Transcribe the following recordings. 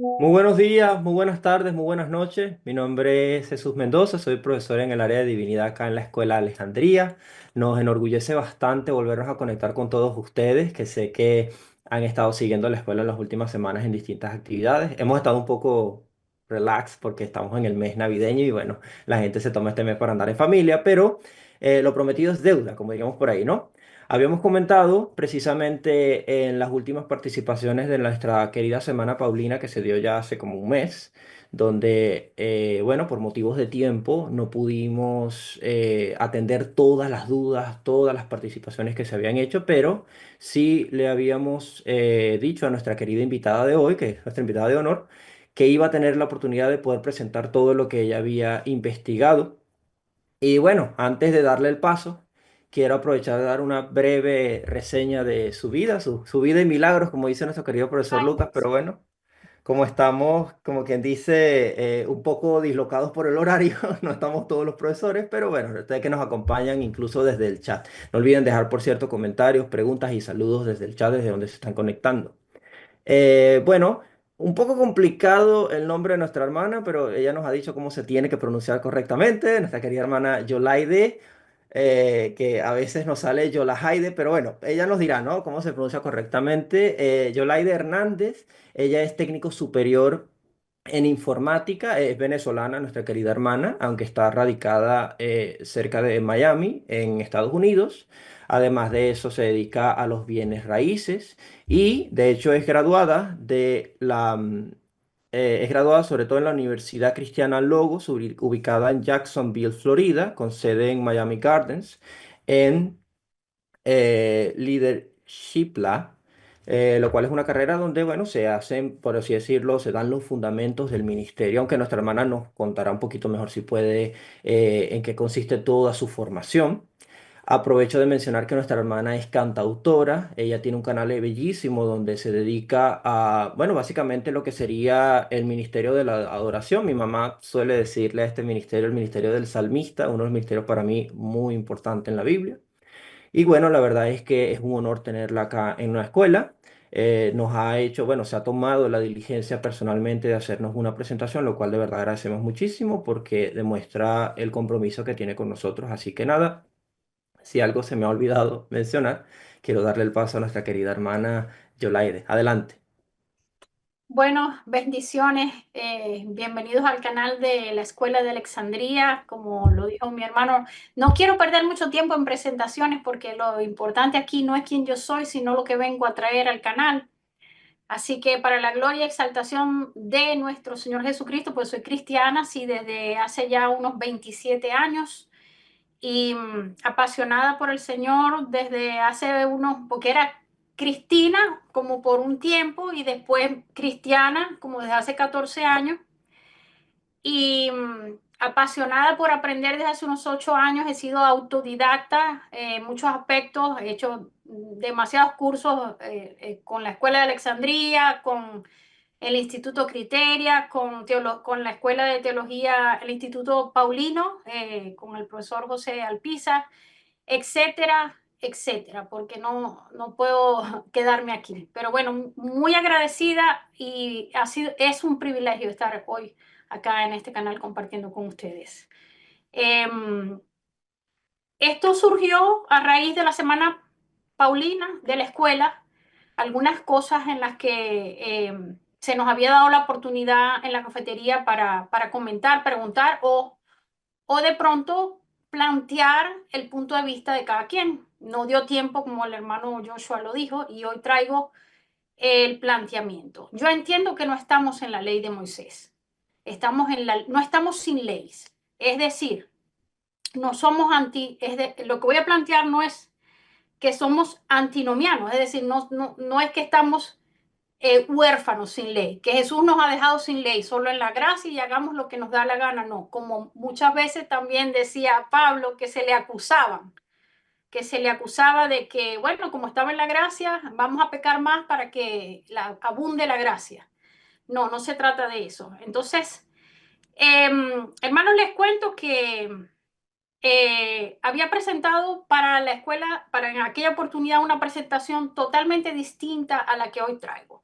Muy buenos días, muy buenas tardes, muy buenas noches. Mi nombre es Jesús Mendoza, soy profesor en el área de divinidad acá en la Escuela de Alejandría. Nos enorgullece bastante volvernos a conectar con todos ustedes, que sé que han estado siguiendo la escuela en las últimas semanas en distintas actividades. Hemos estado un poco relax porque estamos en el mes navideño y bueno, la gente se toma este mes para andar en familia, pero lo prometido es deuda, como diríamos por ahí, ¿no? Habíamos comentado precisamente en las últimas participaciones de nuestra querida Semana Paulina que se dio ya hace como un mes, donde, bueno, por motivos de tiempo no pudimos atender todas las dudas, todas las participaciones que se habían hecho, pero sí le habíamos dicho a nuestra querida invitada de hoy, que es nuestra invitada de honor, que iba a tener la oportunidad de poder presentar todo lo que ella había investigado. Y bueno, antes de darle el paso, quiero aprovechar de dar una breve reseña de su vida, su vida y milagros, como dice nuestro querido profesor Ay, Lucas, pero bueno, como estamos, como quien dice, un poco dislocados por el horario, no estamos todos los profesores, pero bueno, ustedes que nos acompañan incluso desde el chat. No olviden dejar, por cierto, comentarios, preguntas y saludos desde el chat, desde donde se están conectando. Bueno, un poco complicado el nombre de nuestra hermana, pero ella nos ha dicho cómo se tiene que pronunciar correctamente. Nuestra querida hermana Yolaide, que a veces nos sale Yolajaide, pero bueno, ella nos dirá, ¿no? Cómo se pronuncia correctamente. Yolaide Hernández, ella es técnico superior en informática, es venezolana, nuestra querida hermana, aunque está radicada cerca de Miami, en Estados Unidos. Además de eso, se dedica a los bienes raíces y de hecho es graduada es graduada sobre todo en la Universidad Cristiana Logos, ubicada en Jacksonville, Florida, con sede en Miami Gardens, en Leadership Lab, lo cual es una carrera donde, bueno, se hacen, por así decirlo, se dan los fundamentos del ministerio, aunque nuestra hermana nos contará un poquito mejor si puede en qué consiste toda su formación. Aprovecho de mencionar que nuestra hermana es cantautora, ella tiene un canal bellísimo donde se dedica a, bueno, básicamente lo que sería el ministerio de la adoración. Mi mamá suele decirle a este ministerio el ministerio del salmista, uno de los ministerios para mí muy importante en la Biblia. Y bueno, la verdad es que es un honor tenerla acá en una escuela. Nos ha hecho, bueno, se ha tomado la diligencia personalmente de hacernos una presentación, lo cual de verdad agradecemos muchísimo porque demuestra el compromiso que tiene con nosotros. Así que nada, si algo se me ha olvidado mencionar, quiero darle el paso a nuestra querida hermana Yolaide. Adelante. bueno, bendiciones. Bienvenidos al canal de la Escuela de Alexandría. Como lo dijo mi hermano, no quiero perder mucho tiempo en presentaciones porque lo importante aquí no es quién yo soy, sino lo que vengo a traer al canal. Así que para la gloria y exaltación de nuestro Señor Jesucristo, pues soy cristiana, sí, desde hace ya unos 27 años y apasionada por el Señor desde hace unos, porque era Cristina como por un tiempo y después cristiana como desde hace 14 años y apasionada por aprender desde hace unos 8 años. He sido autodidacta en muchos aspectos, he hecho demasiados cursos con la Escuela de Alexandría, con el Instituto Criteria, con la Escuela de Teología, el Instituto Paulino, con el profesor José Alpiza, etcétera, etcétera, porque no puedo quedarme aquí. Pero bueno, muy agradecida y es un privilegio estar hoy acá en este canal compartiendo con ustedes. Eh, Esto surgió a raíz de la Semana Paulina de la escuela, algunas cosas en las que se nos había dado la oportunidad en la cafetería para comentar, preguntar o de pronto plantear el punto de vista de cada quien. No dio tiempo, como el hermano Joshua lo dijo, y hoy traigo el planteamiento. Yo entiendo que no estamos en la ley de Moisés, no estamos sin leyes, es decir, no somos lo que voy a plantear no es que somos antinomianos, es decir, no es que estamos huérfanos sin ley, que Jesús nos ha dejado sin ley, solo en la gracia y hagamos lo que nos da la gana, no, como muchas veces también decía Pablo que se le acusaba de que, bueno, como estaba en la gracia, vamos a pecar más para que abunde la gracia. No se trata de eso. Entonces, hermanos, les cuento que había presentado para la escuela, para en aquella oportunidad, una presentación totalmente distinta a la que hoy traigo.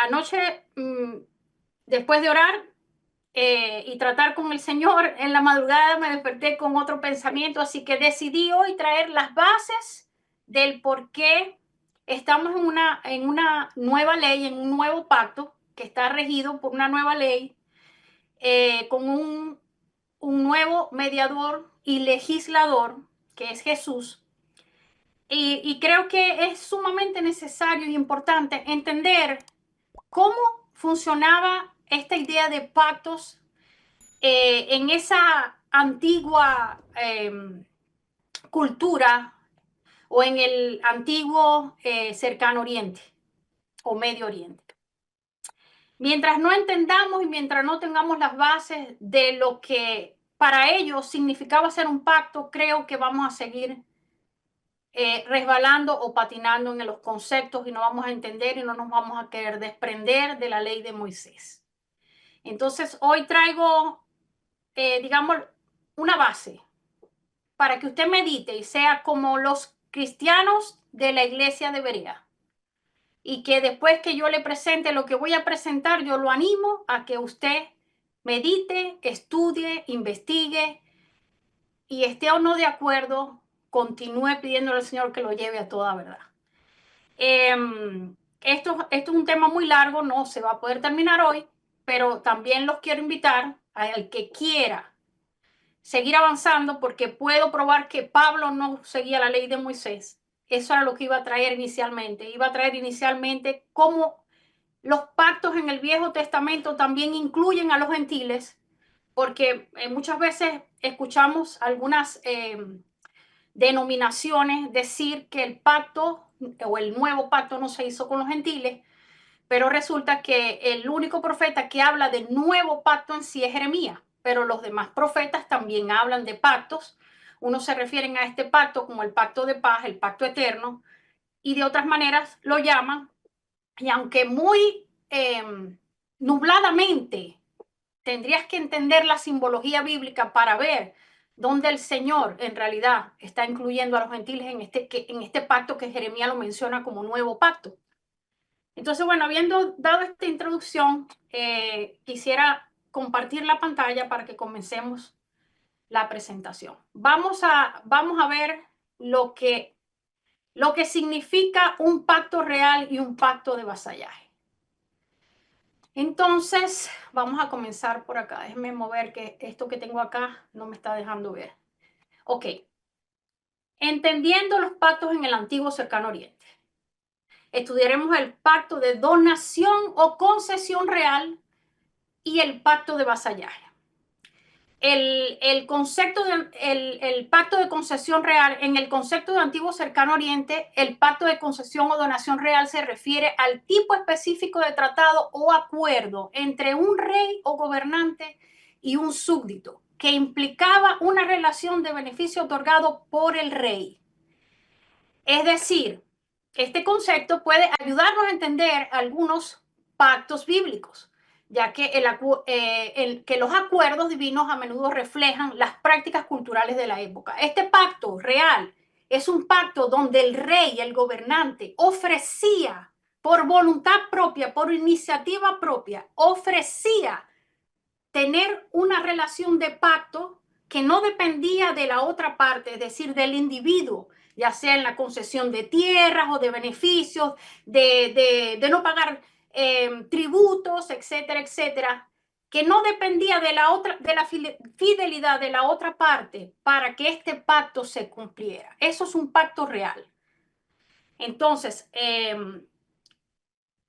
Anoche, después de orar y tratar con el Señor, en la madrugada me desperté con otro pensamiento, así que decidí hoy traer las bases del por qué estamos en una nueva ley, en un nuevo pacto que está regido por una nueva ley, con un nuevo mediador y legislador, que es Jesús. Y creo que es sumamente necesario y importante entender cómo funcionaba esta idea de pactos en esa antigua cultura o en el antiguo cercano oriente o medio oriente. Mientras no entendamos y mientras no tengamos las bases de lo que para ellos significaba hacer un pacto, creo que vamos a seguir resbalando o patinando en los conceptos y no vamos a entender y no nos vamos a querer desprender de la ley de Moisés. Entonces, hoy traigo, digamos, una base para que usted medite y sea como los cristianos de la iglesia de Berea. Y que después que yo le presente lo que voy a presentar, yo lo animo a que usted medite, estudie, investigue y esté o no de acuerdo, continúe pidiéndole al Señor que lo lleve a toda verdad. Esto es un tema muy largo, no se va a poder terminar hoy, pero también los quiero invitar al que quiera seguir avanzando, porque puedo probar que Pablo no seguía la ley de Moisés. Eso era lo que iba a traer inicialmente. Iba a traer inicialmente cómo los pactos en el Viejo Testamento también incluyen a los gentiles, porque muchas veces escuchamos algunas denominaciones decir que el pacto o el nuevo pacto no se hizo con los gentiles, pero resulta que el único profeta que habla de nuevo pacto en sí es Jeremías, pero los demás profetas también hablan de pactos. Unos se refieren a este pacto como el pacto de paz, el pacto eterno, y de otras maneras lo llaman, y aunque muy nubladamente tendrías que entender la simbología bíblica para ver dónde el Señor en realidad está incluyendo a los gentiles en este pacto que Jeremías lo menciona como nuevo pacto. Entonces, bueno, habiendo dado esta introducción, quisiera compartir la pantalla para que comencemos la presentación. Vamos a ver lo que significa un pacto real y un pacto de vasallaje. Entonces, vamos a comenzar por acá. Déjenme mover que esto que tengo acá no me está dejando ver. Ok. Entendiendo los pactos en el antiguo cercano oriente. Estudiaremos el pacto de donación o concesión real y el pacto de vasallaje. El concepto el pacto de concesión real, en el concepto de antiguo cercano oriente, el pacto de concesión o donación real se refiere al tipo específico de tratado o acuerdo entre un rey o gobernante y un súbdito, que implicaba una relación de beneficio otorgado por el rey. Es decir, este concepto puede ayudarnos a entender algunos pactos bíblicos, ya que, que los acuerdos divinos a menudo reflejan las prácticas culturales de la época. Este pacto real es un pacto donde el rey, el gobernante, ofrecía por voluntad propia, por iniciativa propia, ofrecía tener una relación de pacto que no dependía de la otra parte, es decir, del individuo, ya sea en la concesión de tierras o de beneficios, de no pagar tributos, etcétera, etcétera, que no dependía de la fidelidad de la otra parte para que este pacto se cumpliera. Eso es un pacto real. Entonces,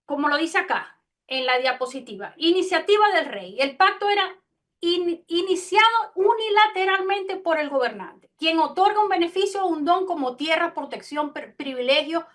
como lo dice acá en la diapositiva, iniciativa del rey. El pacto era iniciado unilateralmente por el gobernante, quien otorga un beneficio o un don como tierra, protección, privilegio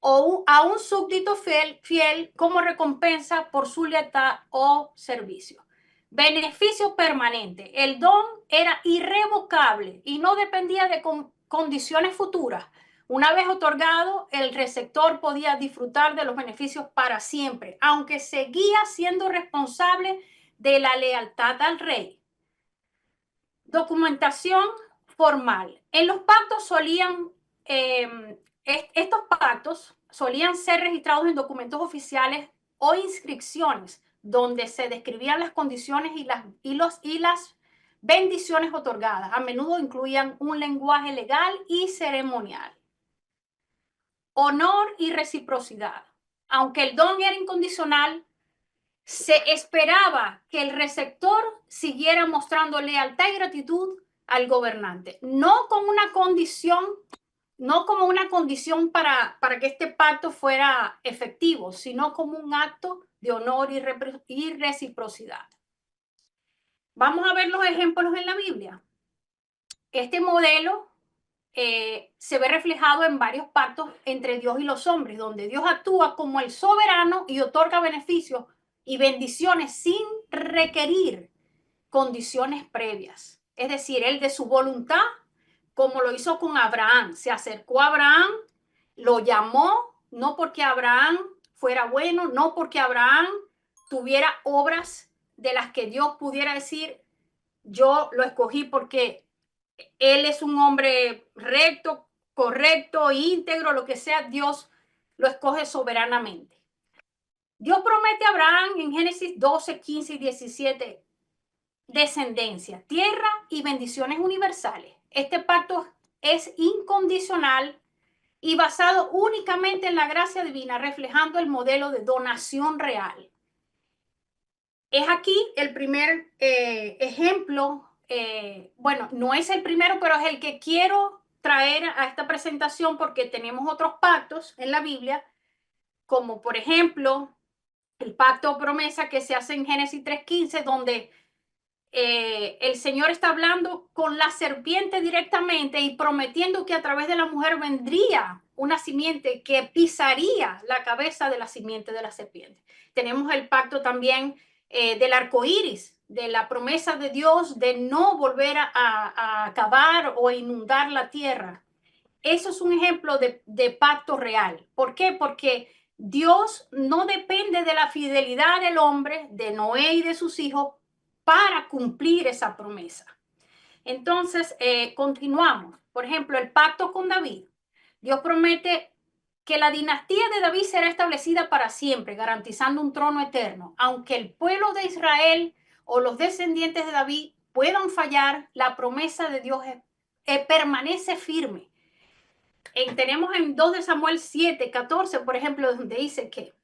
o a un súbdito fiel como recompensa por su lealtad o servicio. Beneficio permanente. El don era irrevocable y no dependía de condiciones futuras. Una vez otorgado, el receptor podía disfrutar de los beneficios para siempre, aunque seguía siendo responsable de la lealtad al rey. Documentación formal. En los pactos solían Estos pactos solían ser registrados en documentos oficiales o inscripciones donde se describían las condiciones y las bendiciones otorgadas. A menudo incluían un lenguaje legal y ceremonial. Honor y reciprocidad. Aunque el don era incondicional, se esperaba que el receptor siguiera mostrando lealtad y gratitud al gobernante, no con una condición, no como una condición para que este pacto fuera efectivo, sino como un acto de honor y reciprocidad. Vamos a ver los ejemplos en la Biblia. Este modelo se ve reflejado en varios pactos entre Dios y los hombres, donde Dios actúa como el soberano y otorga beneficios y bendiciones sin requerir condiciones previas. Es decir, él de su voluntad, como lo hizo con Abraham, se acercó a Abraham, lo llamó, no porque Abraham fuera bueno, no porque Abraham tuviera obras de las que Dios pudiera decir, yo lo escogí porque él es un hombre recto, correcto, íntegro, lo que sea, Dios lo escoge soberanamente. Dios promete a Abraham en Génesis 12, 15 y 17 descendencia, tierra y bendiciones universales. Este pacto es incondicional y basado únicamente en la gracia divina, reflejando el modelo de donación real. Es aquí el primer ejemplo, bueno, no es el primero, pero es el que quiero traer a esta presentación porque tenemos otros pactos en la Biblia, como por ejemplo el pacto o promesa que se hace en Génesis 3:15, donde el Señor está hablando con la serpiente directamente y prometiendo que a través de la mujer vendría una simiente que pisaría la cabeza de la simiente de la serpiente. Tenemos el pacto también del arco iris, de la promesa de Dios de no volver a acabar o a inundar la tierra. Eso es un ejemplo de pacto real. ¿Por qué? Porque Dios no depende de la fidelidad del hombre, de Noé y de sus hijos, para cumplir esa promesa. Entonces, continuamos. Por ejemplo, el pacto con David. Dios promete que la dinastía de David será establecida para siempre, garantizando un trono eterno. Aunque el pueblo de Israel o los descendientes de David puedan fallar, la promesa de Dios permanece firme. Tenemos en 2 de Samuel 7:14, por ejemplo, donde dice que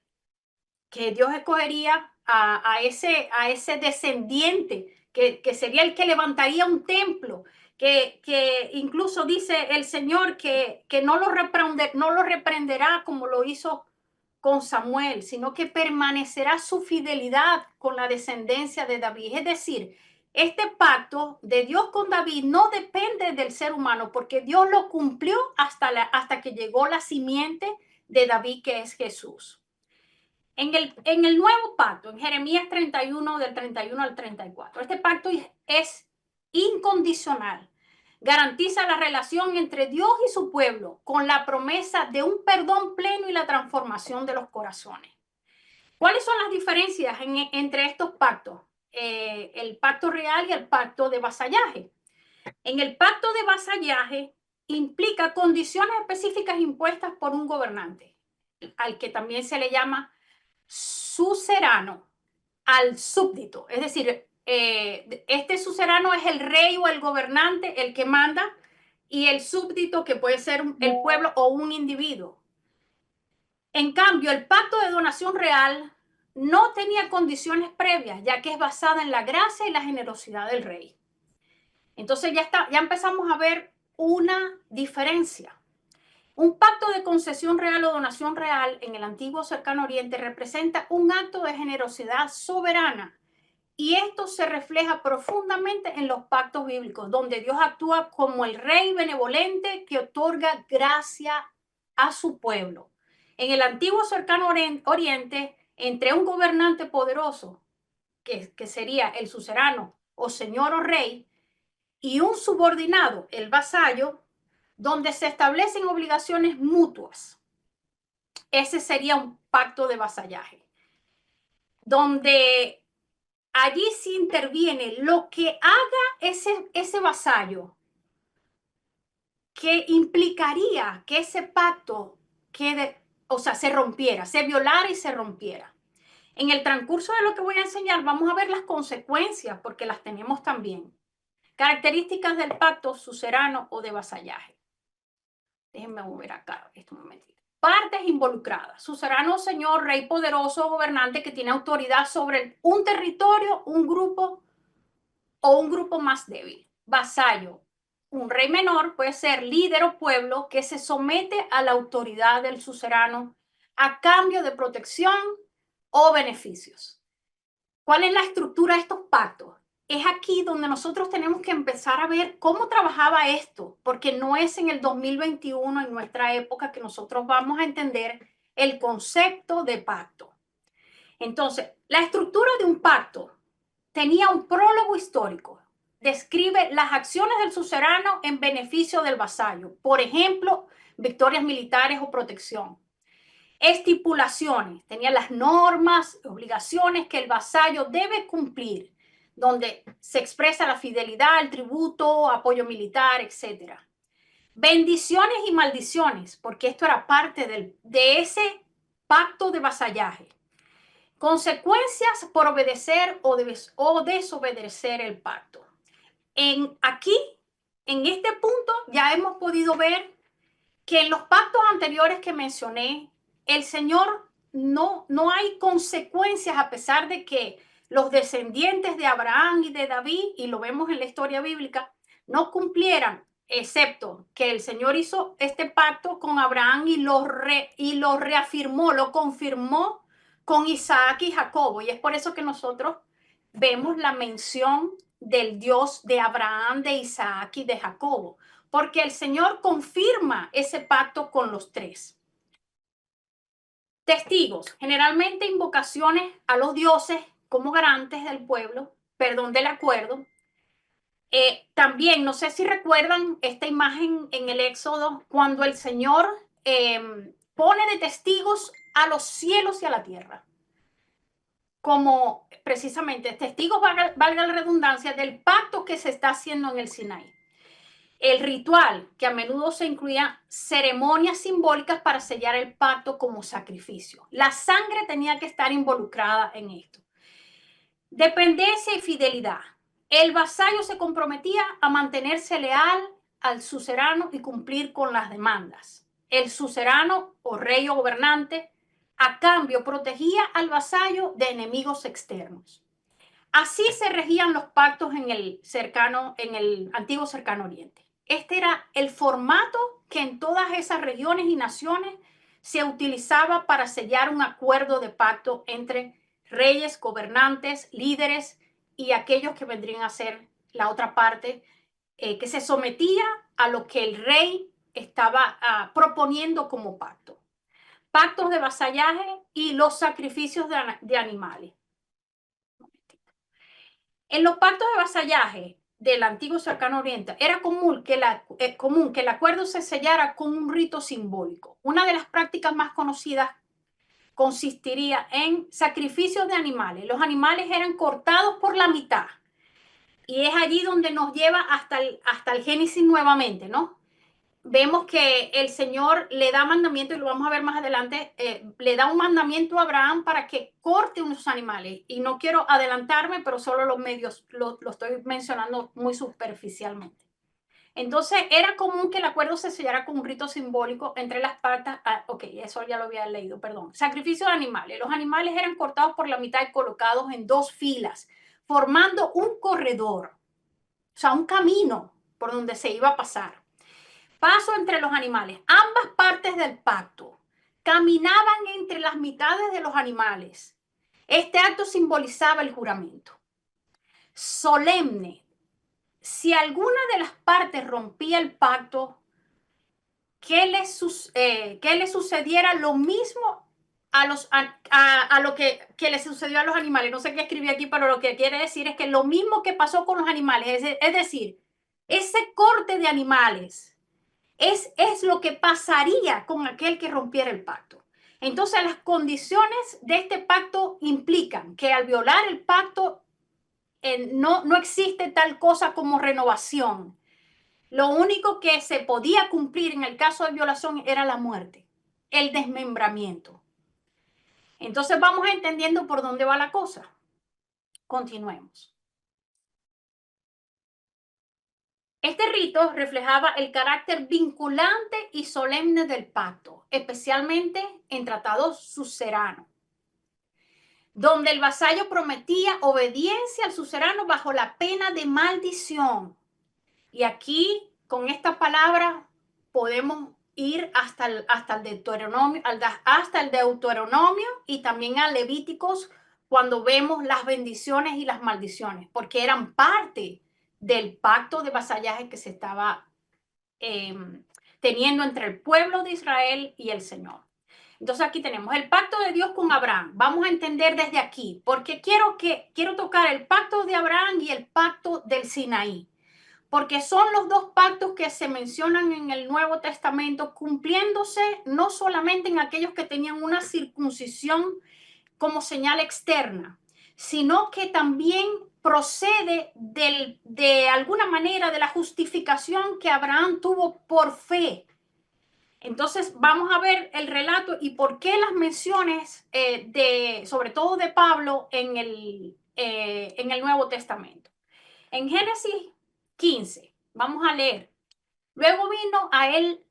Dios escogería a ese descendiente, que sería el que levantaría un templo, que incluso dice el Señor que no lo reprenderá como lo hizo con Samuel, sino que permanecerá su fidelidad con la descendencia de David. Es decir, este pacto de Dios con David no depende del ser humano, porque Dios lo cumplió hasta que llegó la simiente de David, que es Jesús. En el nuevo pacto, en Jeremías 31, del 31 al 34, este pacto es incondicional. Garantiza la relación entre Dios y su pueblo con la promesa de un perdón pleno y la transformación de los corazones. ¿Cuáles son las diferencias entre estos pactos? El pacto real y el pacto de vasallaje. En el pacto de vasallaje implica condiciones específicas impuestas por un gobernante, al que también se le llama suzerano al súbdito. Es decir, este suzerano es el rey o el gobernante, el que manda, y el súbdito, que puede ser el pueblo o un individuo. En cambio, el pacto de donación real no tenía condiciones previas, ya que es basada en la gracia y la generosidad del rey. Entonces ya empezamos a ver una diferencia. Un pacto de concesión real o donación real en el antiguo cercano oriente representa un acto de generosidad soberana, y esto se refleja profundamente en los pactos bíblicos, donde Dios actúa como el rey benevolente que otorga gracia a su pueblo. En el antiguo cercano oriente, entre un gobernante poderoso, que sería el suzerano o señor o rey, y un subordinado, el vasallo, donde se establecen obligaciones mutuas. Ese sería un pacto de vasallaje, donde allí sí interviene lo que haga ese vasallo. que implicaría que ese pacto quede, o sea, se rompiera, se violara y se rompiera. En el transcurso de lo que voy a enseñar, vamos a ver las consecuencias, porque las tenemos también. Características del pacto suzerano o de vasallaje. Déjenme mover acá este momentito. Partes involucradas. Suzerano, señor, rey poderoso, gobernante que tiene autoridad sobre un territorio, un grupo o un grupo más débil. Vasallo. Un rey menor puede ser líder o pueblo que se somete a la autoridad del suzerano a cambio de protección o beneficios. ¿Cuál es la estructura de estos pactos? Es aquí donde nosotros tenemos que empezar a ver cómo trabajaba esto, porque no es en el 2021, en nuestra época, que nosotros vamos a entender el concepto de pacto. Entonces, la estructura de un pacto tenía un prólogo histórico. Describe las acciones del suzerano en beneficio del vasallo. Por ejemplo, victorias militares o protección. Estipulaciones, tenía las normas, obligaciones que el vasallo debe cumplir, donde se expresa la fidelidad, el tributo, apoyo militar, etc. Bendiciones y maldiciones, porque esto era parte de ese pacto de vasallaje. Consecuencias por obedecer o desobedecer el pacto. Aquí, en este punto, ya hemos podido ver que en los pactos anteriores que mencioné, el Señor no hay consecuencias a pesar de que los descendientes de Abraham y de David, y lo vemos en la historia bíblica, no cumplieran, excepto que el Señor hizo este pacto con Abraham y lo reafirmó, lo confirmó con Isaac y Jacobo. Y es por eso que nosotros vemos la mención del Dios de Abraham, de Isaac y de Jacobo, porque el Señor confirma ese pacto con los tres. Testigos, generalmente invocaciones a los dioses como garantes del pueblo, perdón, del acuerdo. También, no sé si recuerdan esta imagen en el Éxodo, cuando el Señor pone de testigos a los cielos y a la tierra, como precisamente testigos, valga la redundancia, del pacto que se está haciendo en el Sinaí. El ritual, que a menudo se incluía ceremonias simbólicas para sellar el pacto como sacrificio. La sangre tenía que estar involucrada en esto. Dependencia y fidelidad. El vasallo se comprometía a mantenerse leal al suzerano y cumplir con las demandas. El suzerano o rey o gobernante, a cambio, protegía al vasallo de enemigos externos. Así se regían los pactos en el antiguo cercano oriente. Este era el formato que en todas esas regiones y naciones se utilizaba para sellar un acuerdo de pacto entre reyes, gobernantes, líderes y aquellos que vendrían a ser la otra parte, que se sometía a lo que el rey estaba proponiendo como pacto. Pactos de vasallaje y los sacrificios de animales. En los pactos de vasallaje del antiguo cercano oriente era común que el acuerdo se sellara con un rito simbólico. Una de las prácticas más conocidas consistiría en sacrificios de animales. Los animales eran cortados por la mitad. Y es allí donde nos lleva hasta el Génesis nuevamente, ¿no? Vemos que el Señor le da mandamiento, y lo vamos a ver más adelante, le da un mandamiento a Abraham para que corte unos animales. Y no quiero adelantarme, pero solo los medios lo estoy mencionando muy superficialmente. Entonces, era común que el acuerdo se sellara con un rito simbólico entre las partes. Ok, eso ya lo había leído, perdón. Sacrificio de animales. Los animales eran cortados por la mitad y colocados en dos filas, formando un corredor, o sea, un camino por donde se iba a pasar. Paso entre los animales. Ambas partes del pacto caminaban entre las mitades de los animales. Este acto simbolizaba el juramento. Solemne. Si alguna de las partes rompía el pacto, que le sucediera lo mismo a lo que le sucedió a los animales. No sé qué escribí aquí, pero lo que quiere decir es que lo mismo que pasó con los animales, es decir, ese corte de animales es lo que pasaría con aquel que rompiera el pacto. Entonces, las condiciones de este pacto implican que al violar el pacto no existe tal cosa como renovación. Lo único que se podía cumplir en el caso de violación era la muerte, el desmembramiento. Entonces vamos entendiendo por dónde va la cosa. Continuemos. Este rito reflejaba el carácter vinculante y solemne del pacto, especialmente en tratados suzeranos, donde el vasallo prometía obediencia al suzerano bajo la pena de maldición. Y aquí, con esta palabra, podemos ir hasta el Deuteronomio y también a Levíticos cuando vemos las bendiciones y las maldiciones, porque eran parte del pacto de vasallaje que se estaba eh, teniendo entre el pueblo de Israel y el Señor. Entonces aquí tenemos el pacto de Dios con Abraham. Vamos a entender desde aquí, porque quiero tocar el pacto de Abraham y el pacto del Sinaí, porque son los dos pactos que se mencionan en el Nuevo Testamento, cumpliéndose no solamente en aquellos que tenían una circuncisión como señal externa, sino que también procede de alguna manera de la justificación que Abraham tuvo por fe. Entonces vamos a ver el relato y por qué las menciones sobre todo de Pablo en el Nuevo Testamento. En Génesis 15, vamos a leer. Luego vino a él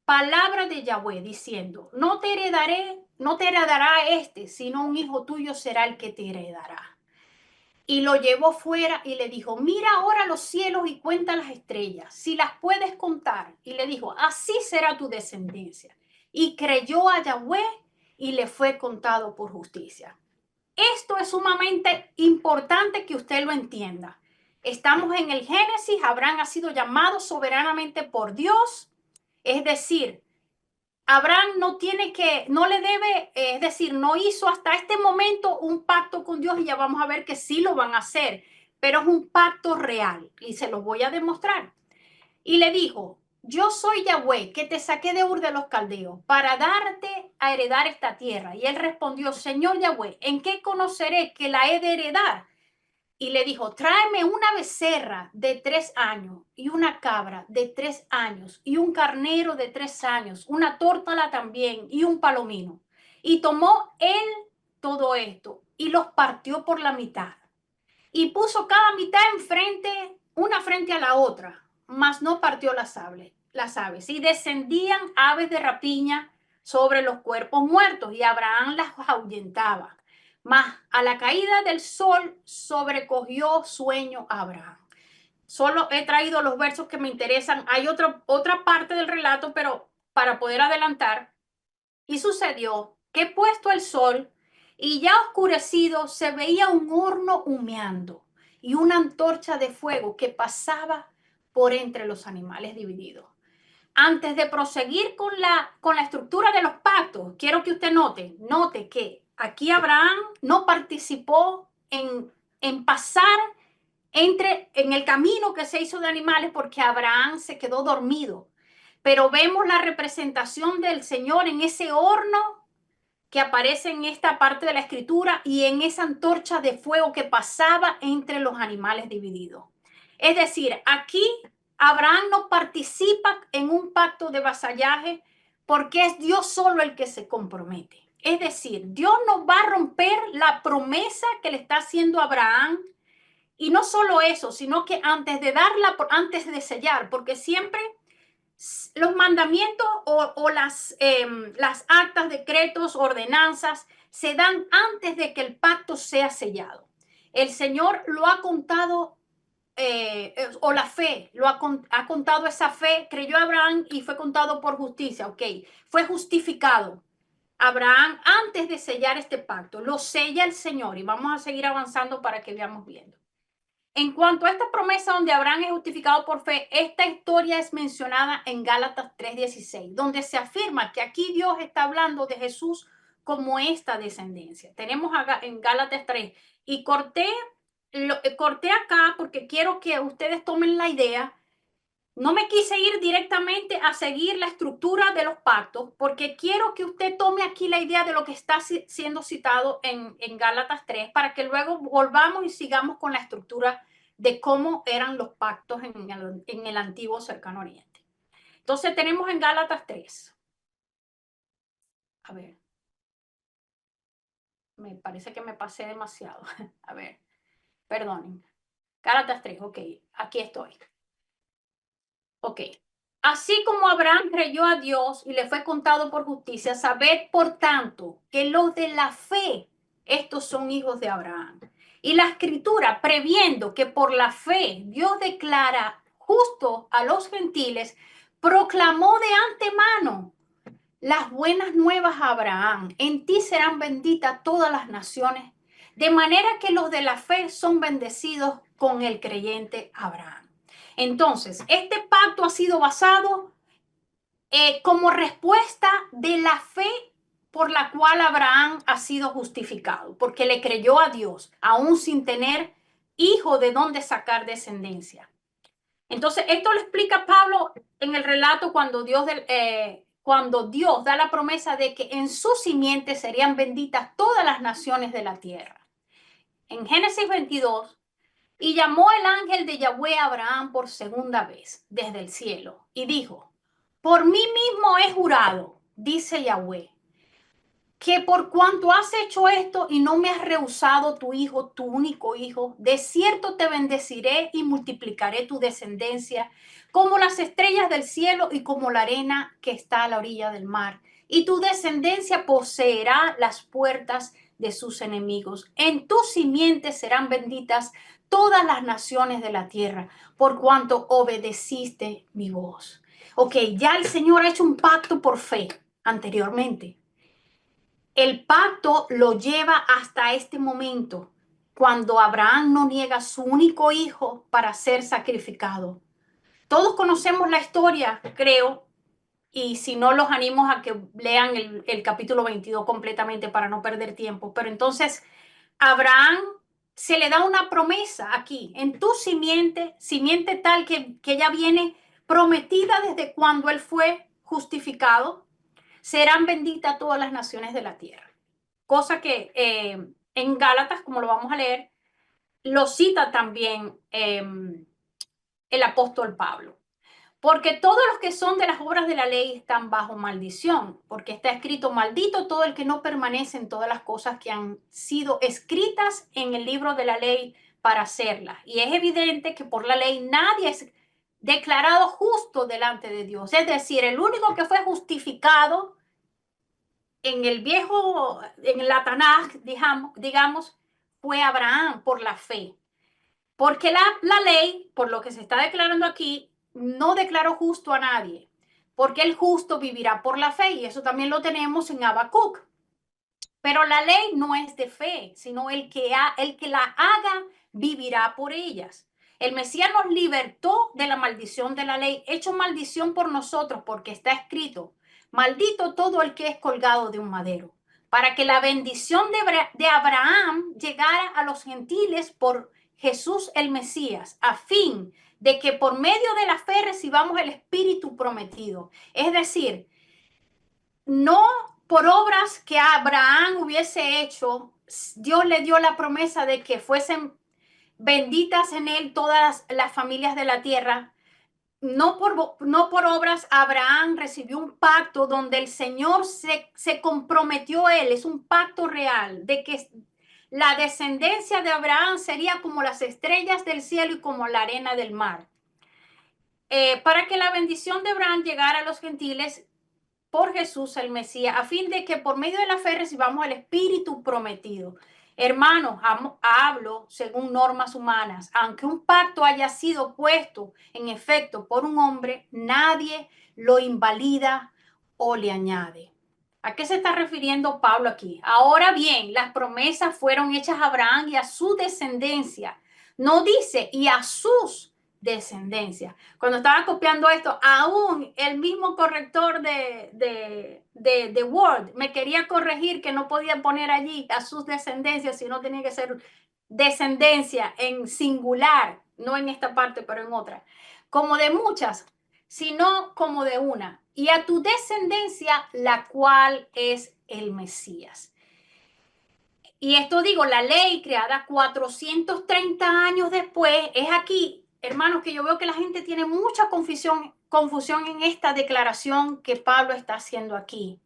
palabra de Yahweh diciendo, no te heredará este, sino un hijo tuyo será el que te heredará. Y lo llevó fuera y le dijo, mira ahora los cielos y cuenta las estrellas, si las puedes contar. Y le dijo, así será tu descendencia. Y creyó a Yahweh y le fue contado por justicia. Esto es sumamente importante que usted lo entienda. Estamos en el Génesis, Abraham ha sido llamado soberanamente por Dios, es decir, Abraham no le debe, es decir, no hizo hasta este momento un pacto con Dios y ya vamos a ver que sí lo van a hacer, pero es un pacto real y se lo voy a demostrar. Y le dijo, yo soy Yahweh que te saqué de Ur de los Caldeos para darte a heredar esta tierra. Y él respondió, Señor Yahweh, ¿en qué conoceré que la he de heredar? Y le dijo, tráeme una becerra de 3 años y una cabra de 3 años y un carnero de 3 años, una tórtola también y un palomino. Y tomó él todo esto y los partió por la mitad y puso cada mitad enfrente, una frente a la otra, mas no partió las aves. Y descendían aves de rapiña sobre los cuerpos muertos y Abraham las ahuyentaba. Mas a la caída del sol sobrecogió sueño a Abraham. Solo he traído los versos que me interesan. Hay otra parte del relato, pero para poder adelantar. Y sucedió que puesto el sol y ya oscurecido se veía un horno humeando y una antorcha de fuego que pasaba por entre los animales divididos. Antes de proseguir con la estructura de los pactos, quiero que usted note que aquí Abraham no participó en pasar en el camino que se hizo de animales porque Abraham se quedó dormido. Pero vemos la representación del Señor en ese horno que aparece en esta parte de la escritura y en esa antorcha de fuego que pasaba entre los animales divididos. Es decir, aquí Abraham no participa en un pacto de vasallaje porque es Dios solo el que se compromete. Es decir, Dios no va a romper la promesa que le está haciendo a Abraham. Y no solo eso, sino que antes de sellar, porque siempre los mandamientos o las actas, decretos, ordenanzas se dan antes de que el pacto sea sellado. El Señor lo ha contado, o la fe, ha contado esa fe, creyó Abraham y fue contado por justicia, ok, fue justificado. Abraham antes de sellar este pacto, lo sella el Señor y vamos a seguir avanzando para que veamos viendo. En cuanto a esta promesa donde Abraham es justificado por fe, esta historia es mencionada en Gálatas 3:16, donde se afirma que aquí Dios está hablando de Jesús como esta descendencia. Tenemos en Gálatas 3 y corté acá porque quiero que ustedes tomen la idea. No me quise ir directamente a seguir la estructura de los pactos porque quiero que usted tome aquí la idea de lo que está siendo citado en Gálatas 3 para que luego volvamos y sigamos con la estructura de cómo eran los pactos en el antiguo cercano oriente. Entonces tenemos en Gálatas 3. A ver, me parece que me pasé demasiado. A ver, perdonen. Gálatas 3, ok, aquí estoy. Ok. Así como Abraham creyó a Dios y le fue contado por justicia, sabed por tanto que los de la fe, estos son hijos de Abraham. Y la escritura, previendo que por la fe Dios declara justo a los gentiles, proclamó de antemano las buenas nuevas a Abraham. En ti serán benditas todas las naciones, de manera que los de la fe son bendecidos con el creyente Abraham. Entonces, este pacto ha sido basado como respuesta de la fe por la cual Abraham ha sido justificado, porque le creyó a Dios, aún sin tener hijo de dónde sacar descendencia. Entonces, esto lo explica Pablo en el relato cuando Dios da la promesa de que en su simiente serían benditas todas las naciones de la tierra. En Génesis 22, y llamó el ángel de Yahweh a Abraham por segunda vez desde el cielo y dijo, por mí mismo he jurado, dice Yahweh, que por cuanto has hecho esto y no me has rehusado tu hijo, tu único hijo, de cierto te bendeciré y multiplicaré tu descendencia como las estrellas del cielo y como la arena que está a la orilla del mar. Y tu descendencia poseerá las puertas de sus enemigos. En tu simiente serán benditas todas las naciones de la tierra, por cuanto obedeciste mi voz. Ok, ya el Señor ha hecho un pacto por fe anteriormente. El pacto lo lleva hasta este momento, cuando Abraham no niega a su único hijo para ser sacrificado. Todos conocemos la historia, creo, y si no, los animo a que lean el capítulo 22 completamente para no perder tiempo. Pero entonces, Abraham se le da una promesa aquí, en tu simiente, simiente tal que ya viene prometida desde cuando él fue justificado, serán benditas todas las naciones de la tierra. Cosa que en Gálatas, como lo vamos a leer, lo cita también el apóstol Pablo. Porque todos los que son de las obras de la ley están bajo maldición, porque está escrito, maldito todo el que no permanece en todas las cosas que han sido escritas en el libro de la ley para hacerlas. Y es evidente que por la ley nadie es declarado justo delante de Dios. Es decir, el único que fue justificado en el en la Tanaj, digamos, fue Abraham por la fe. Porque la ley, por lo que se está declarando aquí, no declaró justo a nadie. Porque el justo vivirá por la fe. Y eso también lo tenemos en Habacuc. Pero la ley no es de fe, sino el que la haga vivirá por ellas. El Mesías nos libertó de la maldición de la ley, hecho maldición por nosotros, porque está escrito, maldito todo el que es colgado de un madero, para que la bendición de Abraham llegara a los gentiles por Jesús el Mesías, a fin de que por medio de la fe recibamos el Espíritu prometido. Es decir, no por obras que Abraham hubiese hecho, Dios le dio la promesa de que fuesen benditas en él todas las familias de la tierra. No por obras, Abraham recibió un pacto donde el Señor se comprometió a él, es un pacto real, de que la descendencia de Abraham sería como las estrellas del cielo y como la arena del mar. Para que la bendición de Abraham llegara a los gentiles, por Jesús el Mesías, a fin de que por medio de la fe recibamos el Espíritu prometido. Hermanos, hablo según normas humanas. Aunque un pacto haya sido puesto en efecto por un hombre, nadie lo invalida o le añade. ¿A qué se está refiriendo Pablo aquí? Ahora bien, las promesas fueron hechas a Abraham y a su descendencia. No dice y a sus descendencia. Cuando estaba copiando esto, aún el mismo corrector de Word me quería corregir que no podía poner allí a sus descendencias, sino tenía que ser descendencia en singular, no en esta parte, pero en otra. Como de muchas, sino como de una. Y a tu descendencia, la cual es el Mesías. Y esto digo, la ley creada 430 años después, es aquí, hermanos, que yo veo que la gente tiene mucha confusión en esta declaración que Pablo está haciendo aquí.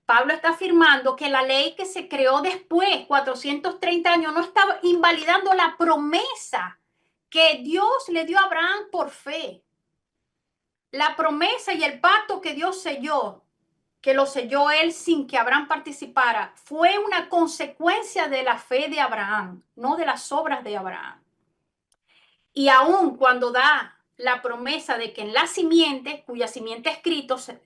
Pablo está afirmando que la ley que se creó después, 430 años, no estaba invalidando la promesa que Dios le dio a Abraham por fe. La promesa y el pacto que Dios selló, que lo selló él sin que Abraham participara, fue una consecuencia de la fe de Abraham, no de las obras de Abraham. Y aun cuando da la promesa de que en la simiente, cuya simiente es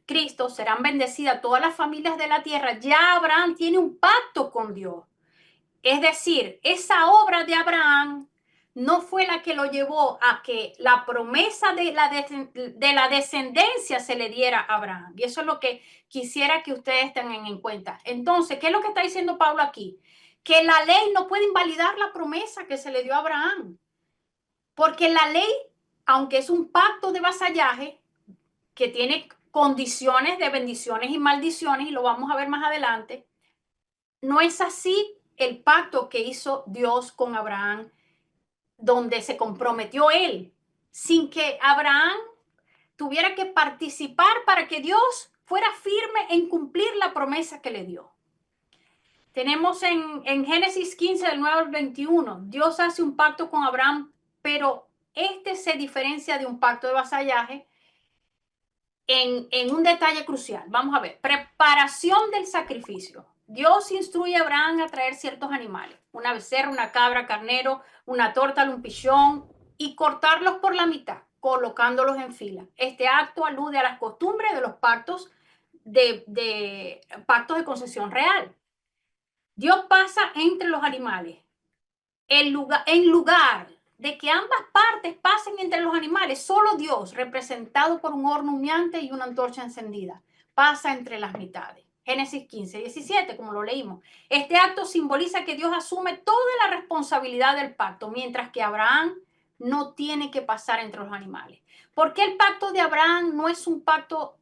Cristo, serán bendecidas todas las familias de la tierra, ya Abraham tiene un pacto con Dios. Es decir, esa obra de Abraham no fue la que lo llevó a que la promesa de la descendencia se le diera a Abraham. Y eso es lo que quisiera que ustedes tengan en cuenta. Entonces, ¿qué es lo que está diciendo Pablo aquí? Que la ley no puede invalidar la promesa que se le dio a Abraham. Porque la ley, aunque es un pacto de vasallaje, que tiene condiciones de bendiciones y maldiciones, y lo vamos a ver más adelante, no es así el pacto que hizo Dios con Abraham, donde se comprometió él, sin que Abraham tuviera que participar para que Dios fuera firme en cumplir la promesa que le dio. Tenemos en Génesis 15, del 9 al 21, Dios hace un pacto con Abraham, pero este se diferencia de un pacto de vasallaje en un detalle crucial. Vamos a ver, preparación del sacrificio. Dios instruye a Abraham a traer ciertos animales, una becerra, una cabra, carnero, una tórtola, un pichón, y cortarlos por la mitad, colocándolos en fila. Este acto alude a las costumbres de los pactos pactos de concesión real. Dios pasa entre los animales. En lugar de que ambas partes pasen entre los animales, solo Dios, representado por un horno humeante y una antorcha encendida, pasa entre las mitades. Génesis 15, 17, como lo leímos. Este acto simboliza que Dios asume toda la responsabilidad del pacto, mientras que Abraham no tiene que pasar entre los animales. ¿Por qué el pacto de Abraham no es un pacto?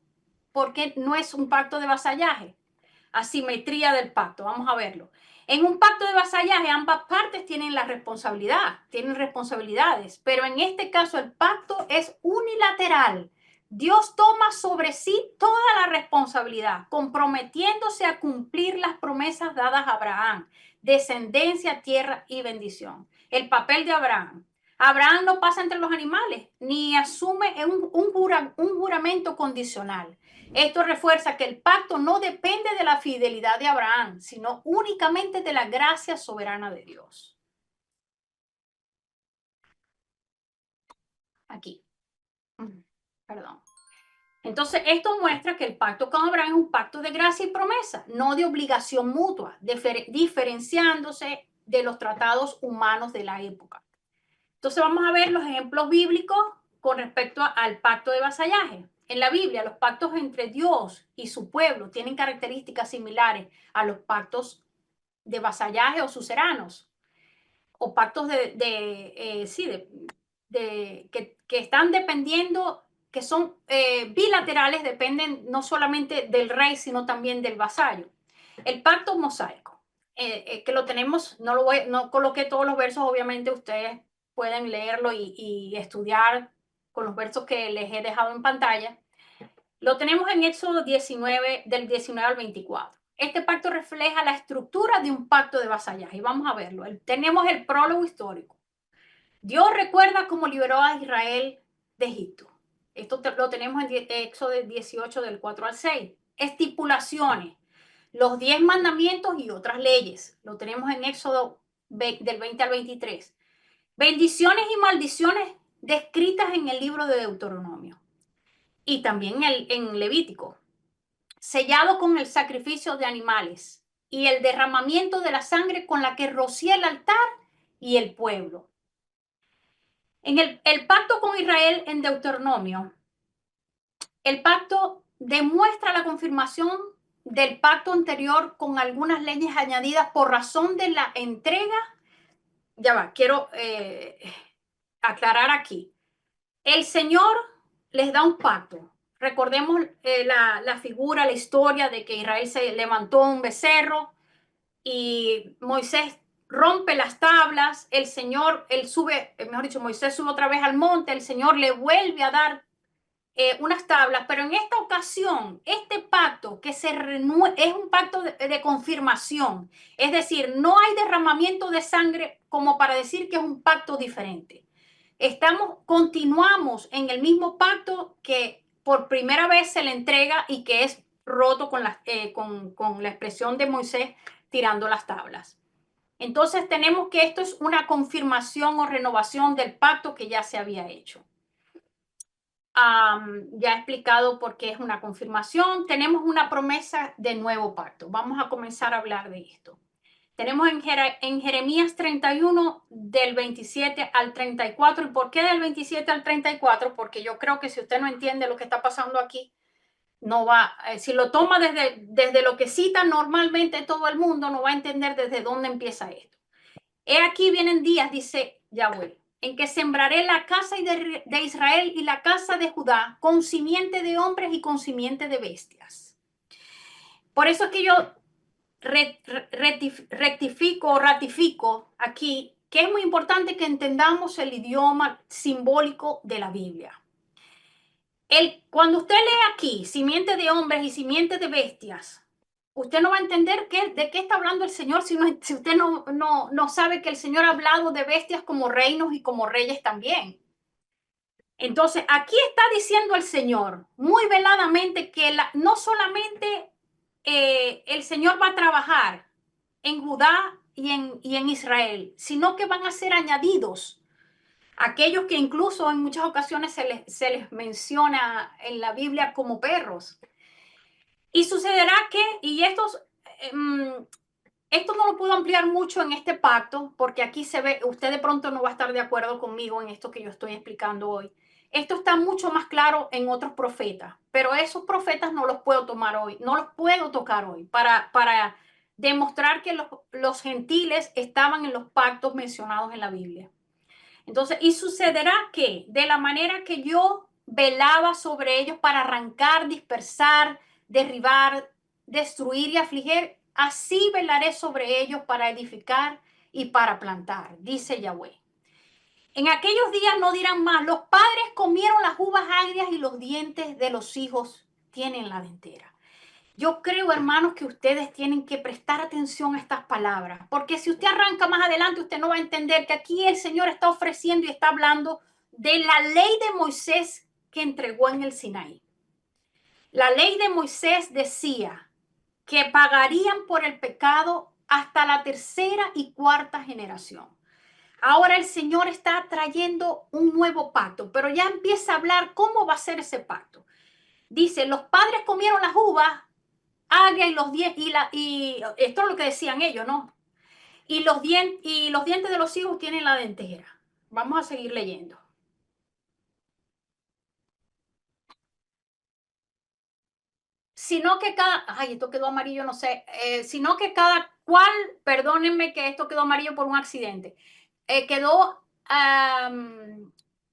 ¿Por qué no es un pacto de vasallaje? Asimetría del pacto, vamos a verlo. En un pacto de vasallaje, ambas partes tienen la responsabilidad, tienen responsabilidades, pero en este caso el pacto es unilateral. Dios toma sobre sí toda la responsabilidad, comprometiéndose a cumplir las promesas dadas a Abraham, descendencia, tierra y bendición. El papel de Abraham. Abraham no pasa entre los animales, ni asume un juramento condicional. Esto refuerza que el pacto no depende de la fidelidad de Abraham, sino únicamente de la gracia soberana de Dios. Aquí. Perdón. Entonces, esto muestra que el pacto con Abraham es un pacto de gracia y promesa, no de obligación mutua, diferenciándose de los tratados humanos de la época. Entonces, vamos a ver los ejemplos bíblicos con respecto al pacto de vasallaje. En la Biblia, los pactos entre Dios y su pueblo tienen características similares a los pactos de vasallaje o suzeranos, o pactos que están dependiendo, que son bilaterales, dependen no solamente del rey, sino también del vasallo. El pacto mosaico, que lo tenemos, no coloqué todos los versos, obviamente ustedes pueden leerlo y estudiar con los versos que les he dejado en pantalla. Lo tenemos en Éxodo 19, del 19 al 24. Este pacto refleja la estructura de un pacto de vasallaje. Y vamos a verlo. Tenemos el prólogo histórico. Dios recuerda cómo liberó a Israel de Egipto. Esto lo tenemos en Éxodo 18, del 4 al 6. Estipulaciones, los 10 mandamientos y otras leyes. Lo tenemos en Éxodo del 20 al 23. Bendiciones y maldiciones descritas en el libro de Deuteronomio y también en Levítico, sellado con el sacrificio de animales y el derramamiento de la sangre con la que rocía el altar y el pueblo. En el pacto con Israel en Deuteronomio, el pacto demuestra la confirmación del pacto anterior con algunas leyes añadidas por razón de la entrega. Ya va, quiero aclarar aquí. El Señor les da un pacto. Recordemos la figura, la historia de que Israel se levantó un becerro y Moisés rompe las tablas, el Señor, él sube, mejor dicho, Moisés sube otra vez al monte, el Señor le vuelve a dar unas tablas, pero en esta ocasión, este pacto que se renueva es un pacto de confirmación, es decir, no hay derramamiento de sangre como para decir que es un pacto diferente. Continuamos en el mismo pacto que por primera vez se le entrega y que es roto con la expresión de Moisés tirando las tablas. Entonces tenemos que esto es una confirmación o renovación del pacto que ya se había hecho. Ya he explicado por qué es una confirmación. Tenemos una promesa de nuevo pacto. Vamos a comenzar a hablar de esto. Tenemos en Jeremías 31 del 27 al 34. ¿Y por qué del 27 al 34? Porque yo creo que si usted no entiende lo que está pasando aquí, no va, si lo toma desde lo que cita normalmente todo el mundo, no va a entender desde dónde empieza esto. He aquí vienen días, dice Yahweh, en que sembraré la casa de Israel y la casa de Judá con simiente de hombres y con simiente de bestias. Por eso es que yo rectifico o ratifico aquí que es muy importante que entendamos el idioma simbólico de la Biblia. Cuando usted lee aquí simiente de hombres y simiente de bestias, usted no va a entender de qué está hablando el Señor si usted no sabe que el Señor ha hablado de bestias como reinos y como reyes también. Entonces, aquí está diciendo el Señor muy veladamente que no solamente el Señor va a trabajar en Judá y en Israel, sino que van a ser añadidos aquellos que incluso en muchas ocasiones se les menciona en la Biblia como perros. Y sucederá que, esto no lo puedo ampliar mucho en este pacto, porque aquí se ve, usted de pronto no va a estar de acuerdo conmigo en esto que yo estoy explicando hoy. Esto está mucho más claro en otros profetas, pero esos profetas no los puedo tomar hoy, no los puedo tocar hoy para demostrar que los gentiles estaban en los pactos mencionados en la Biblia. Entonces, y sucederá que de la manera que yo velaba sobre ellos para arrancar, dispersar, derribar, destruir y afligir, así velaré sobre ellos para edificar y para plantar, dice Yahweh. En aquellos días no dirán más, los padres comieron las uvas agrias y los dientes de los hijos tienen la dentera. Yo creo, hermanos, que ustedes tienen que prestar atención a estas palabras, porque si usted arranca más adelante, usted no va a entender que aquí el Señor está ofreciendo y está hablando de la ley de Moisés que entregó en el Sinaí. La ley de Moisés decía que pagarían por el pecado hasta la tercera y cuarta generación. Ahora el Señor está trayendo un nuevo pacto, pero ya empieza a hablar cómo va a ser ese pacto. Dice, los padres comieron las uvas agria y esto es lo que decían ellos, ¿no? Y los dientes de los hijos tienen la dentera. Vamos a seguir leyendo. Sino que esto quedó amarillo, no sé, sino que cada cual, perdónenme que esto quedó amarillo por un accidente,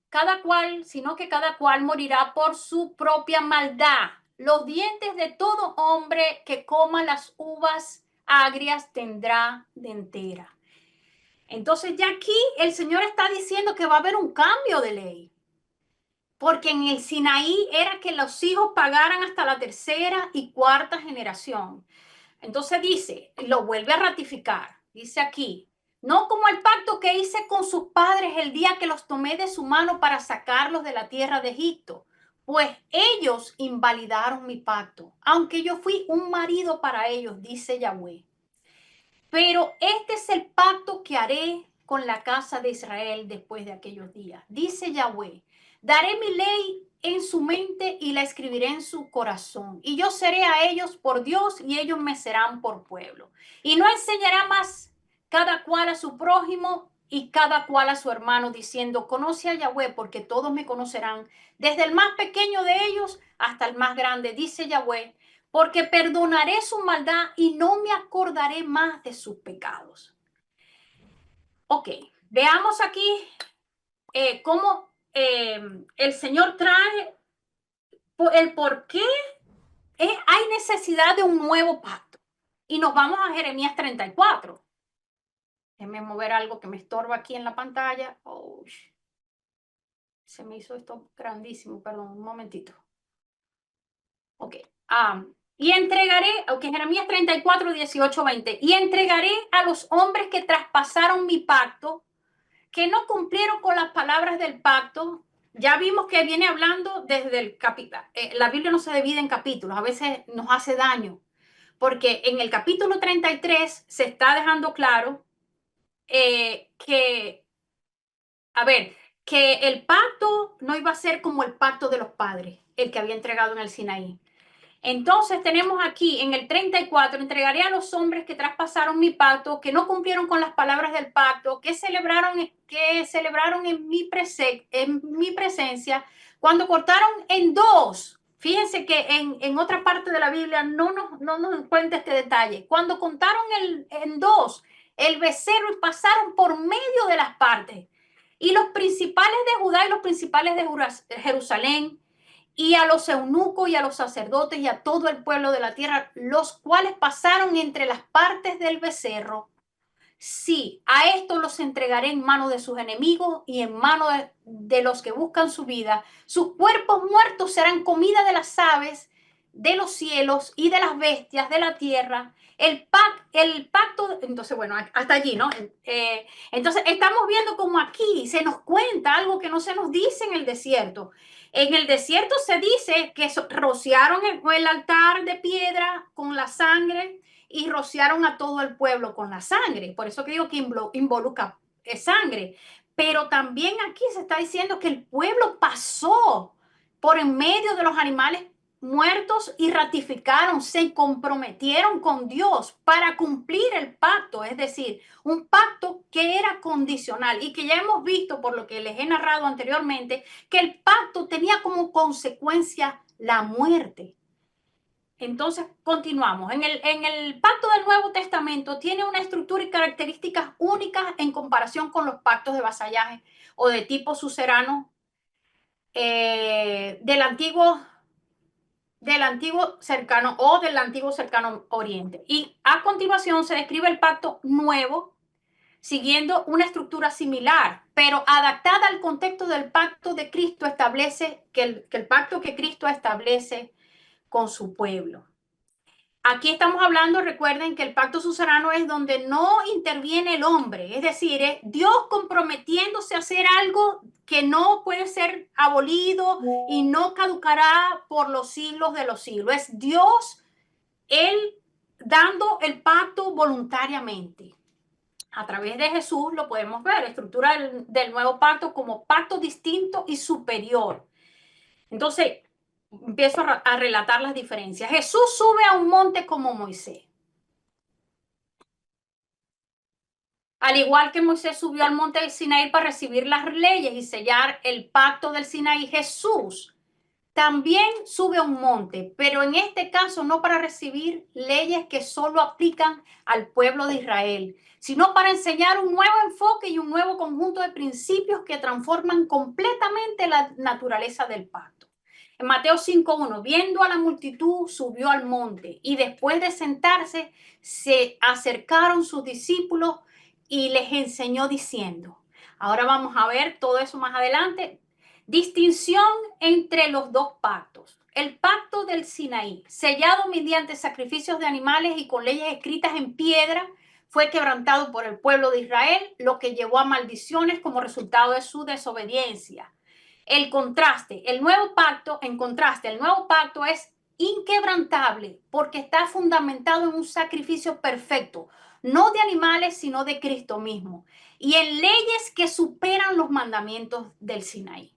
cada cual, sino que cada cual morirá por su propia maldad. Los dientes de todo hombre que coma las uvas agrias tendrá dentera. Entonces ya aquí el Señor está diciendo que va a haber un cambio de ley. Porque en el Sinaí era que los hijos pagaran hasta la tercera y cuarta generación. Entonces dice, lo vuelve a ratificar. Dice aquí, no como el pacto que hice con sus padres el día que los tomé de su mano para sacarlos de la tierra de Egipto, pues ellos invalidaron mi pacto, aunque yo fui un marido para ellos, dice Yahweh. Pero este es el pacto que haré con la casa de Israel después de aquellos días. Dice Yahweh, daré mi ley en su mente y la escribiré en su corazón. Y yo seré a ellos por Dios y ellos me serán por pueblo. Y no enseñará más cada cual a su prójimo y cada cual a su hermano, diciendo, conoce a Yahweh, porque todos me conocerán, desde el más pequeño de ellos hasta el más grande, dice Yahweh, porque perdonaré su maldad y no me acordaré más de sus pecados. Ok, veamos aquí cómo el Señor trae el por qué hay necesidad de un nuevo pacto. Y nos vamos a Jeremías 34. Déjenme mover algo que me estorba aquí en la pantalla. Oh, se me hizo esto grandísimo, perdón, un momentito. Ok. Y entregaré, ok, Jeremías 34, 18, 20. Y entregaré a los hombres que traspasaron mi pacto, que no cumplieron con las palabras del pacto. Ya vimos que viene hablando desde el capítulo. La Biblia no se divide en capítulos, a veces nos hace daño, porque en el capítulo 33 se está dejando claro que, a ver, que el pacto no iba a ser como el pacto de los padres, el que había entregado en el Sinaí. Entonces tenemos aquí en el 34, entregaré a los hombres que traspasaron mi pacto, que no cumplieron con las palabras del pacto, que celebraron en mi presencia, cuando cortaron en dos. Fíjense que en otra parte de la Biblia no nos cuenta este detalle. Cuando contaron en dos el becerro y pasaron por medio de las partes. Y los principales de Judá y los principales de Jerusalén, y a los eunucos y a los sacerdotes y a todo el pueblo de la tierra, los cuales pasaron entre las partes del becerro. Sí, a estos los entregaré en manos de sus enemigos y en manos de los que buscan su vida. Sus cuerpos muertos serán comida de las aves de los cielos y de las bestias de la tierra. El pacto, entonces, bueno, hasta allí, ¿no? Entonces, estamos viendo como aquí se nos cuenta algo que no se nos dice en el desierto. En el desierto se dice que rociaron el altar de piedra con la sangre y rociaron a todo el pueblo con la sangre. Por eso que digo que involucra sangre. Pero también aquí se está diciendo que el pueblo pasó por en medio de los animales muertos y ratificaron, se comprometieron con Dios para cumplir el pacto, es decir, un pacto que era condicional y que ya hemos visto por lo que les he narrado anteriormente, que el pacto tenía como consecuencia la muerte. Entonces, continuamos. En el pacto del Nuevo Testamento tiene una estructura y características únicas en comparación con los pactos de vasallaje o de tipo sucerano del antiguo cercano o del antiguo cercano oriente. Y a continuación se describe el pacto nuevo siguiendo una estructura similar, pero adaptada al contexto del pacto de Cristo establece que el pacto que Cristo establece con su pueblo. Aquí estamos hablando, recuerden que el pacto suzerano es donde no interviene el hombre, es decir, es Dios comprometiéndose a hacer algo que no puede ser abolido y no caducará por los siglos de los siglos. Es Dios, Él dando el pacto voluntariamente. A través de Jesús lo podemos ver, estructura del nuevo pacto como pacto distinto y superior. Entonces, empiezo a relatar las diferencias. Jesús sube a un monte como Moisés. Al igual que Moisés subió al monte del Sinaí para recibir las leyes y sellar el pacto del Sinaí, Jesús también sube a un monte, pero en este caso no para recibir leyes que solo aplican al pueblo de Israel, sino para enseñar un nuevo enfoque y un nuevo conjunto de principios que transforman completamente la naturaleza del pacto. En Mateo 5:1, viendo a la multitud, subió al monte y después de sentarse, se acercaron sus discípulos y les enseñó diciendo. Ahora vamos a ver todo eso más adelante. Distinción entre los dos pactos. El pacto del Sinaí, sellado mediante sacrificios de animales y con leyes escritas en piedra, fue quebrantado por el pueblo de Israel, lo que llevó a maldiciones como resultado de su desobediencia. El contraste, en contraste, el nuevo pacto es inquebrantable porque está fundamentado en un sacrificio perfecto, no de animales, sino de Cristo mismo, y en leyes que superan los mandamientos del Sinaí.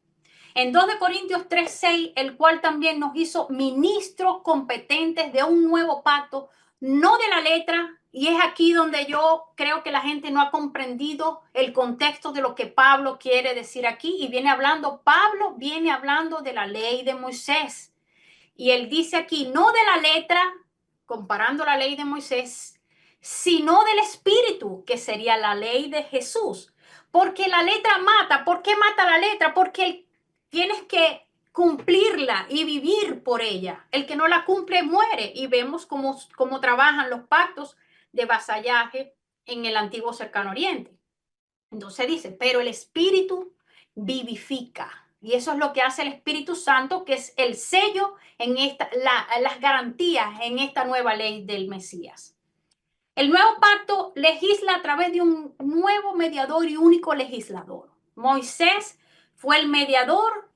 En 2 de Corintios 3:6, el cual también nos hizo ministros competentes de un nuevo pacto, no de la letra, y es aquí donde yo creo que la gente no ha comprendido el contexto de lo que Pablo quiere decir aquí, y Pablo viene hablando de la ley de Moisés, y él dice aquí, no de la letra, comparando la ley de Moisés, sino del espíritu, que sería la ley de Jesús. Porque la letra mata. ¿Por qué mata la letra? Porque tienes que cumplirla y vivir por ella. El que no la cumple muere, y vemos cómo trabajan los pactos de vasallaje en el antiguo cercano oriente. Entonces dice, pero el Espíritu vivifica. Y eso es lo que hace el Espíritu Santo, que es el sello en las garantías en esta nueva ley del Mesías. El nuevo pacto legisla a través de un nuevo mediador y único legislador. Moisés fue el mediador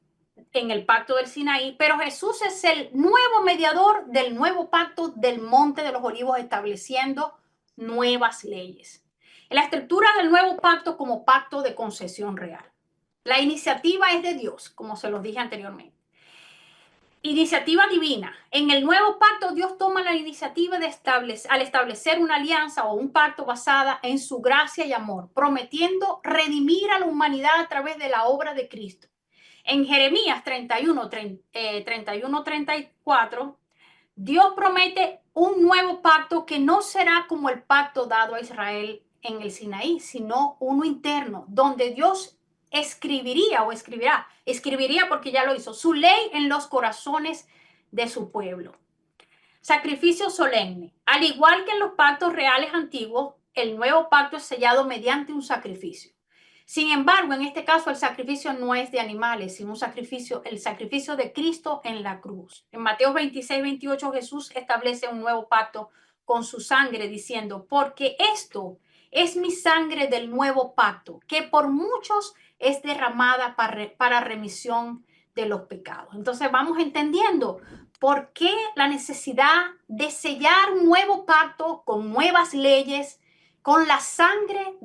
en el pacto del Sinaí, pero Jesús es el nuevo mediador del nuevo pacto del Monte de los Olivos, estableciendo nuevas leyes. En la estructura del nuevo pacto como pacto de concesión real. La iniciativa es de Dios, como se los dije anteriormente. Iniciativa divina. En el nuevo pacto, Dios toma la iniciativa al establecer una alianza o un pacto basada en su gracia y amor, prometiendo redimir a la humanidad a través de la obra de Cristo. En Jeremías 31-34, Dios promete un nuevo pacto que no será como el pacto dado a Israel en el Sinaí, sino uno interno, donde Dios escribiría porque ya lo hizo, su ley en los corazones de su pueblo. Sacrificio solemne. Al igual que en los pactos reales antiguos, el nuevo pacto es sellado mediante un sacrificio. Sin embargo, en este caso el sacrificio no es de animales, sino el sacrificio de Cristo en la cruz. En Mateo 26-28 Jesús establece un nuevo pacto con su sangre diciendo, porque esto es mi sangre del nuevo pacto, que por muchos es derramada para remisión de los pecados. Entonces vamos entendiendo por qué la necesidad de sellar un nuevo pacto con nuevas leyes, con la sangre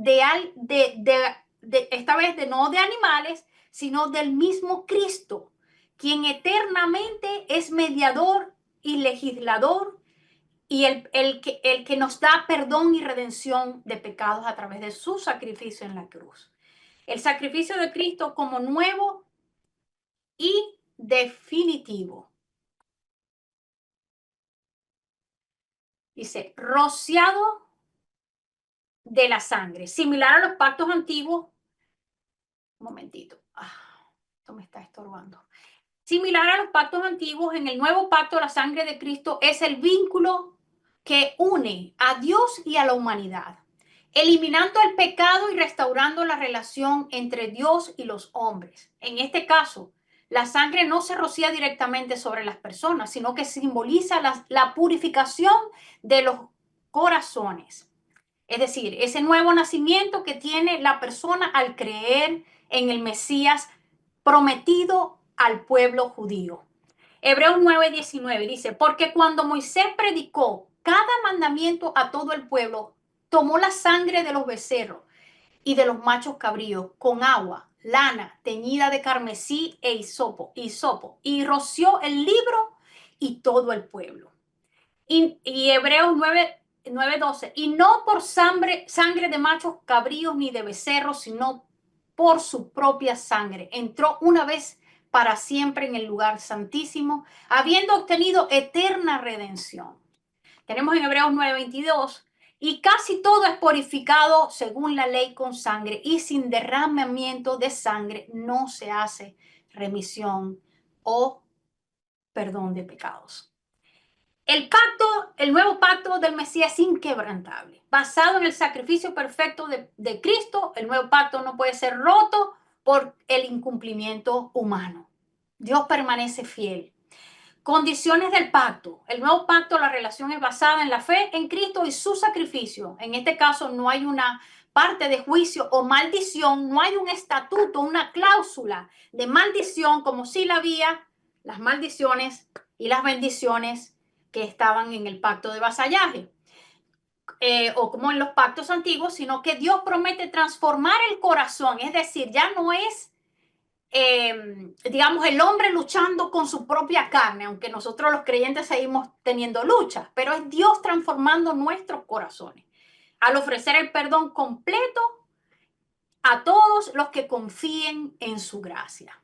esta vez no de animales, sino del mismo Cristo, quien eternamente es mediador y legislador y el que nos da perdón y redención de pecados a través de su sacrificio en la cruz. El sacrificio de Cristo como nuevo y definitivo. Dice, rociado de la sangre, similar a los pactos antiguos. Un momentito. Esto me está estorbando. Similar a los pactos antiguos, en el nuevo pacto la sangre de Cristo es el vínculo que une a Dios y a la humanidad, eliminando el pecado y restaurando la relación entre Dios y los hombres. En este caso, la sangre no se rocía directamente sobre las personas, sino que simboliza la purificación de los corazones. Es decir, ese nuevo nacimiento que tiene la persona al creer en el Mesías prometido al pueblo judío. Hebreos 9:19 dice, porque cuando Moisés predicó cada mandamiento a todo el pueblo, tomó la sangre de los becerros y de los machos cabríos con agua, lana teñida de carmesí e hisopo, y roció el libro y todo el pueblo. Y Hebreos 9:12, y no por sangre de machos cabríos ni de becerros, sino por su propia sangre. Entró una vez para siempre en el lugar santísimo, habiendo obtenido eterna redención. Tenemos en Hebreos 9:22, y casi todo es purificado según la ley con sangre, y sin derramamiento de sangre no se hace remisión o perdón de pecados. El nuevo pacto del Mesías es inquebrantable, basado en el sacrificio perfecto de Cristo. El nuevo pacto no puede ser roto por el incumplimiento humano. Dios permanece fiel. Condiciones del pacto. El nuevo pacto, la relación es basada en la fe en Cristo y su sacrificio. En este caso no hay una parte de juicio o maldición, no hay un estatuto, una cláusula de maldición como si la había las maldiciones y las bendiciones que estaban en el pacto de vasallaje. O como en los pactos antiguos, sino que Dios promete transformar el corazón, es decir, ya no es digamos, el hombre luchando con su propia carne, aunque nosotros los creyentes seguimos teniendo luchas, pero es Dios transformando nuestros corazones al ofrecer el perdón completo a todos los que confíen en su gracia.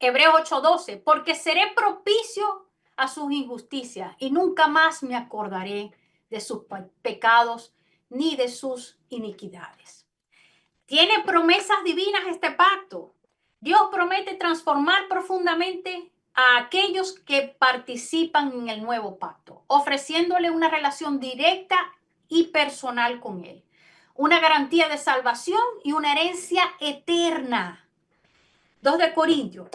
Hebreos 8:12, porque seré propicio a sus injusticias y nunca más me acordaré de sus pecados ni de sus iniquidades. Tiene promesas divinas este pacto. Dios promete transformar profundamente a aquellos que participan en el nuevo pacto, ofreciéndole una relación directa y personal con Él, una garantía de salvación y una herencia eterna. 2 de Corintios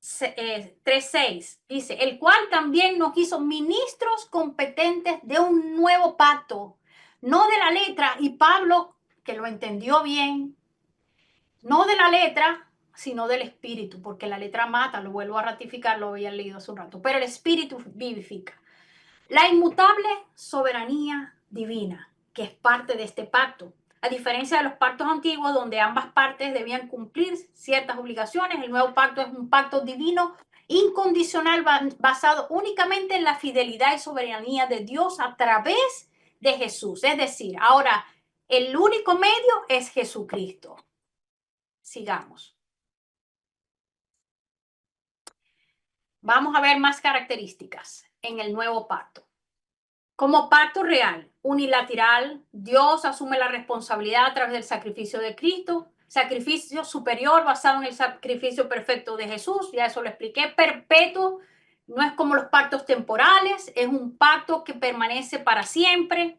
3:6 dice, el cual también nos hizo ministros competentes de un nuevo pacto, no de la letra, y Pablo, que lo entendió bien, no de la letra, sino del espíritu, porque la letra mata, lo vuelvo a ratificar, lo había leído hace un rato, pero el espíritu vivifica. La inmutable soberanía divina, que es parte de este pacto. A diferencia de los pactos antiguos, donde ambas partes debían cumplir ciertas obligaciones, el nuevo pacto es un pacto divino incondicional basado únicamente en la fidelidad y soberanía de Dios a través de Jesús. Es decir, ahora el único medio es Jesucristo. Sigamos. Vamos a ver más características en el nuevo pacto. Como pacto real, unilateral, Dios asume la responsabilidad a través del sacrificio de Cristo, sacrificio superior basado en el sacrificio perfecto de Jesús, ya eso lo expliqué, perpetuo, no es como los pactos temporales, es un pacto que permanece para siempre,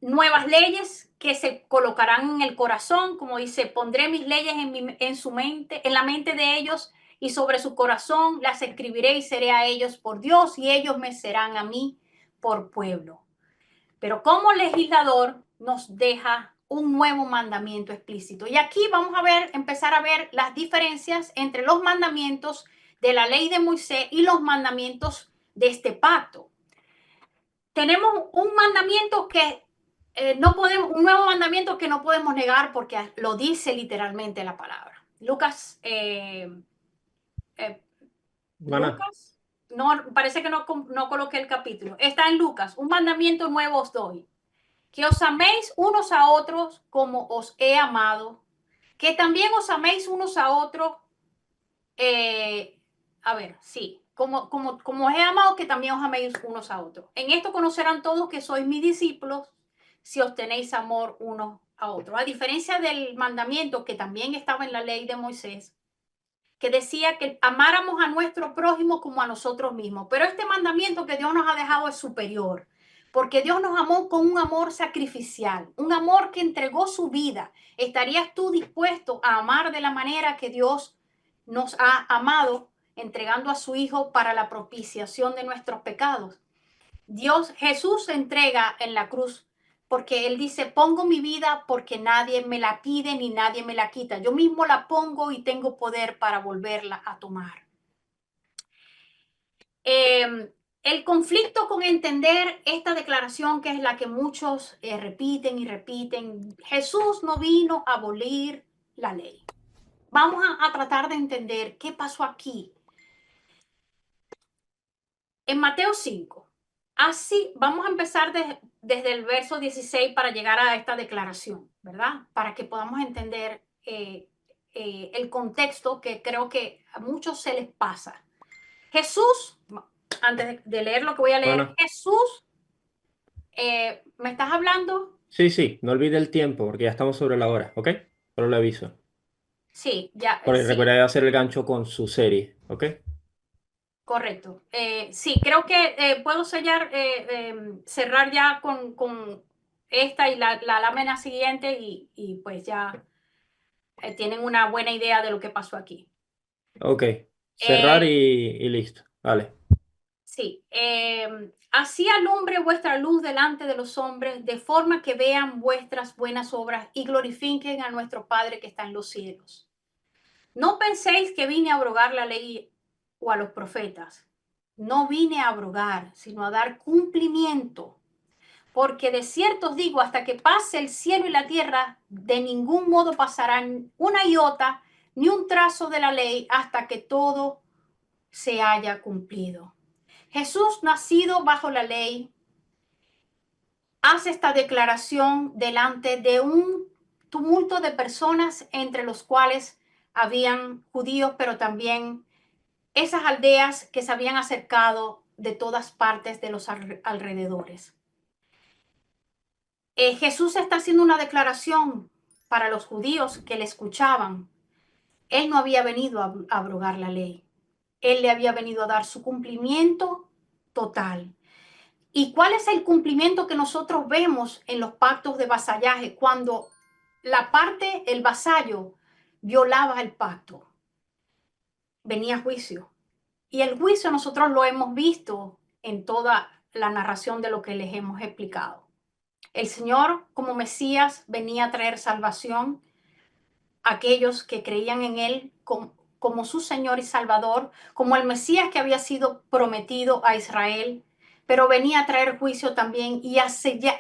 nuevas leyes que se colocarán en el corazón, como dice, pondré mis leyes en su mente, en la mente de ellos y sobre su corazón las escribiré y seré a ellos por Dios y ellos me serán a mí por pueblo. Pero como legislador nos deja un nuevo mandamiento explícito. Y aquí vamos a ver, empezar a ver las diferencias entre los mandamientos de la ley de Moisés y los mandamientos de este pacto. Tenemos un mandamiento que no podemos, un nuevo mandamiento que no podemos negar porque lo dice literalmente la palabra. Eh, Mana, Lucas, no, parece que no coloqué el capítulo. Está en Lucas, un mandamiento nuevo os doy, que os améis unos a otros como os he amado, que también os améis unos a otros, eh, a ver, sí, como os he amado, que también os améis unos a otros. En esto conocerán todos que sois mis discípulos, si os tenéis amor unos a otros. A diferencia del mandamiento que también estaba en la ley de Moisés, que decía que amáramos a nuestro prójimo como a nosotros mismos. Pero este mandamiento que Dios nos ha dejado es superior, porque Dios nos amó con un amor sacrificial, un amor que entregó su vida. ¿Estarías tú dispuesto a amar de la manera que Dios nos ha amado, entregando a su Hijo para la propiciación de nuestros pecados? Jesús se entrega en la cruz porque Él dice, pongo mi vida porque nadie me la pide ni nadie me la quita. Yo mismo la pongo y tengo poder para volverla a tomar. El conflicto con entender esta declaración, que es la que muchos repiten y repiten, Jesús no vino a abolir la ley. Vamos a tratar de entender qué pasó aquí. En Mateo 5, así vamos a empezar desde el verso 16 para llegar a esta declaración, ¿verdad? Para que podamos entender el contexto que creo que a muchos se les pasa. Jesús, antes de leer lo que voy a leer, mana. Jesús, ¿me estás hablando? Sí, sí, no olvide el tiempo porque ya estamos sobre la hora, ¿ok? Solo le aviso. Sí, ya, Porque sí, recuerda hacer el gancho con su serie, ¿ok? correcto. Sí, creo que puedo cerrar ya con esta y la lámina siguiente y pues ya tienen una buena idea de lo que pasó aquí. Ok, cerrar Eh, y listo. Vale. sí, así alumbre vuestra luz delante de los hombres, de forma que vean vuestras buenas obras y glorifiquen a nuestro Padre que está en los cielos. No penséis que vine a abrogar la ley o a los profetas. No vine a abrogar, sino a dar cumplimiento. Porque de cierto os digo, hasta que pase el cielo y la tierra, de ningún modo pasarán una iota ni un trazo de la ley hasta que todo se haya cumplido. Jesús, nacido bajo la ley, hace esta declaración delante de un tumulto de personas, entre los cuales habían judíos, pero también esas aldeas que se habían acercado de todas partes de los alrededores. Jesús está haciendo una declaración para los judíos que le escuchaban. Él no había venido a abrogar la ley. Él le había venido a dar su cumplimiento total. ¿Y cuál es el cumplimiento que nosotros vemos en los pactos de vasallaje? Cuando el vasallo, violaba el pacto, venía juicio. Y el juicio nosotros lo hemos visto en toda la narración de lo que les hemos explicado. El Señor, como Mesías, venía a traer salvación a aquellos que creían en Él como su Señor y Salvador, como el Mesías que había sido prometido a Israel, pero venía a traer juicio también y a sellar,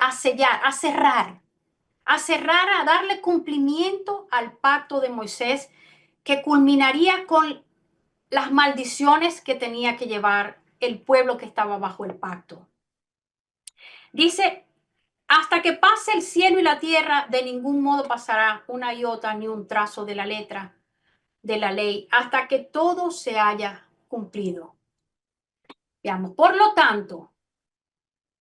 a darle cumplimiento al pacto de Moisés, que culminaría con las maldiciones que tenía que llevar el pueblo que estaba bajo el pacto. Dice, hasta que pase el cielo y la tierra, de ningún modo pasará una iota ni un trazo de la letra de la ley, hasta que todo se haya cumplido. Veamos, por lo tanto,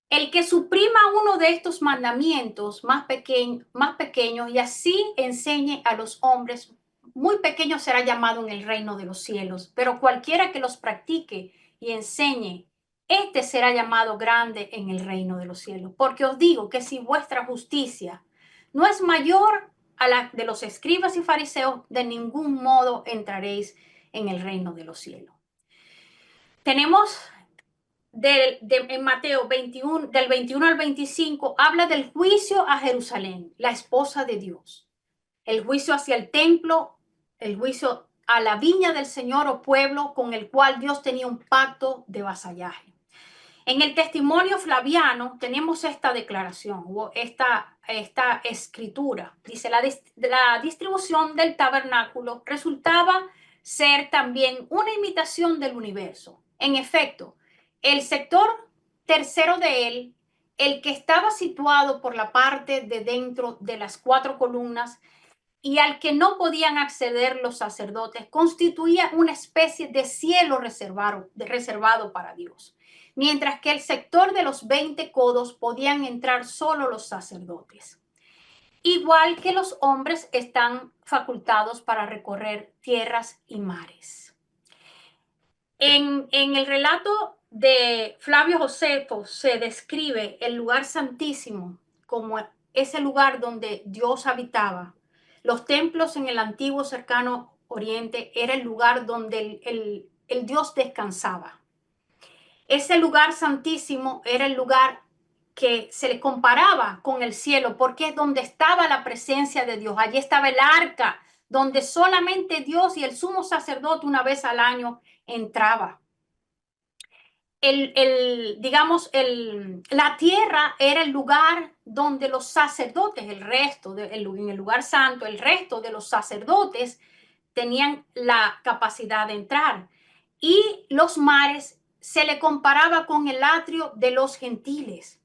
el que suprima uno de estos mandamientos más pequeños y así enseñe a los hombres, muy pequeño será llamado en el reino de los cielos, pero cualquiera que los practique y enseñe, este será llamado grande en el reino de los cielos. Porque os digo que si vuestra justicia no es mayor a la de los escribas y fariseos, de ningún modo entraréis en el reino de los cielos. Tenemos en Mateo 21, del 21 al 25, habla del juicio a Jerusalén, la esposa de Dios, el juicio hacia el templo, el juicio a la viña del Señor o pueblo con el cual Dios tenía un pacto de vasallaje. En el testimonio flaviano tenemos esta declaración, o esta escritura. Dice, la distribución del tabernáculo resultaba ser también una imitación del universo. En efecto, el sector tercero de él, el que estaba situado por la parte de dentro de las 4 columnas y al que no podían acceder los sacerdotes, constituía una especie de cielo reservado para Dios, mientras que el sector de los 20 codos podían entrar solo los sacerdotes. Igual que los hombres están facultados para recorrer tierras y mares. En el relato de Flavio Josefo se describe el lugar santísimo como ese lugar donde Dios habitaba. Los templos en el antiguo cercano oriente era el lugar donde el Dios descansaba. Ese lugar santísimo era el lugar que se le comparaba con el cielo porque es donde estaba la presencia de Dios. Allí estaba el arca, donde solamente Dios y el sumo sacerdote una vez al año entraba. La tierra era el lugar donde los sacerdotes, en el lugar santo, el resto de los sacerdotes tenían la capacidad de entrar. Y los mares se le comparaba con el atrio de los gentiles.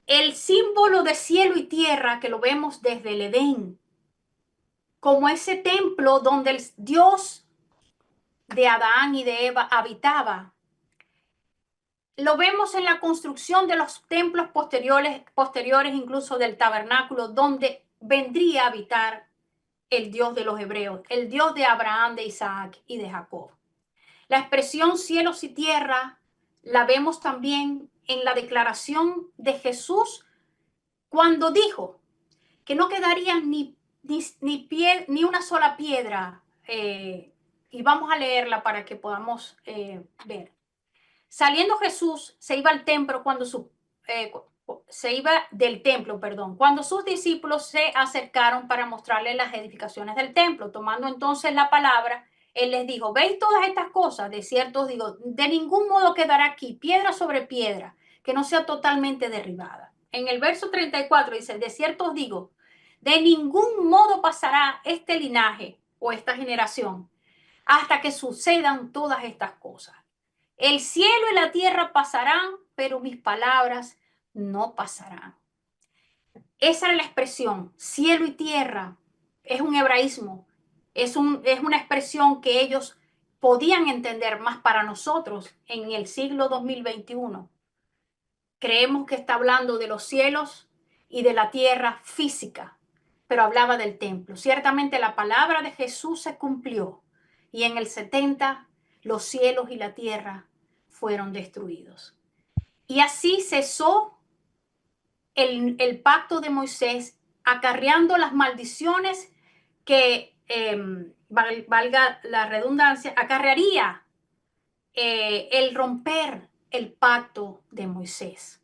El símbolo de cielo y tierra que lo vemos desde el Edén, como ese templo donde el Dios de Adán y de Eva habitaba. Lo vemos en la construcción de los templos posteriores incluso del tabernáculo, donde vendría a habitar el Dios de los hebreos, el Dios de Abraham, de Isaac y de Jacob. La expresión cielos y tierra la vemos también en la declaración de Jesús cuando dijo que no quedaría ni una sola piedra. Y vamos a leerla para que podamos ver. Saliendo Jesús, se iba al templo se iba del templo, perdón, cuando sus discípulos se acercaron para mostrarle las edificaciones del templo. Tomando entonces la palabra, él les dijo, ¿veis todas estas cosas? De cierto os digo, de ningún modo quedará aquí piedra sobre piedra que no sea totalmente derribada. En el verso 34 dice, de cierto os digo, de ningún modo pasará este linaje o esta generación hasta que sucedan todas estas cosas. El cielo y la tierra pasarán, pero mis palabras no pasarán. Esa era la expresión, cielo y tierra. Es un hebraísmo, es una expresión que ellos podían entender más para nosotros en el siglo 2021. Creemos que está hablando de los cielos y de la tierra física, pero hablaba del templo. Ciertamente la palabra de Jesús se cumplió y en el 70 los cielos y la tierra fueron destruidos. Y así cesó el pacto de Moisés, acarreando las maldiciones que, valga la redundancia, acarrearía el romper el pacto de Moisés.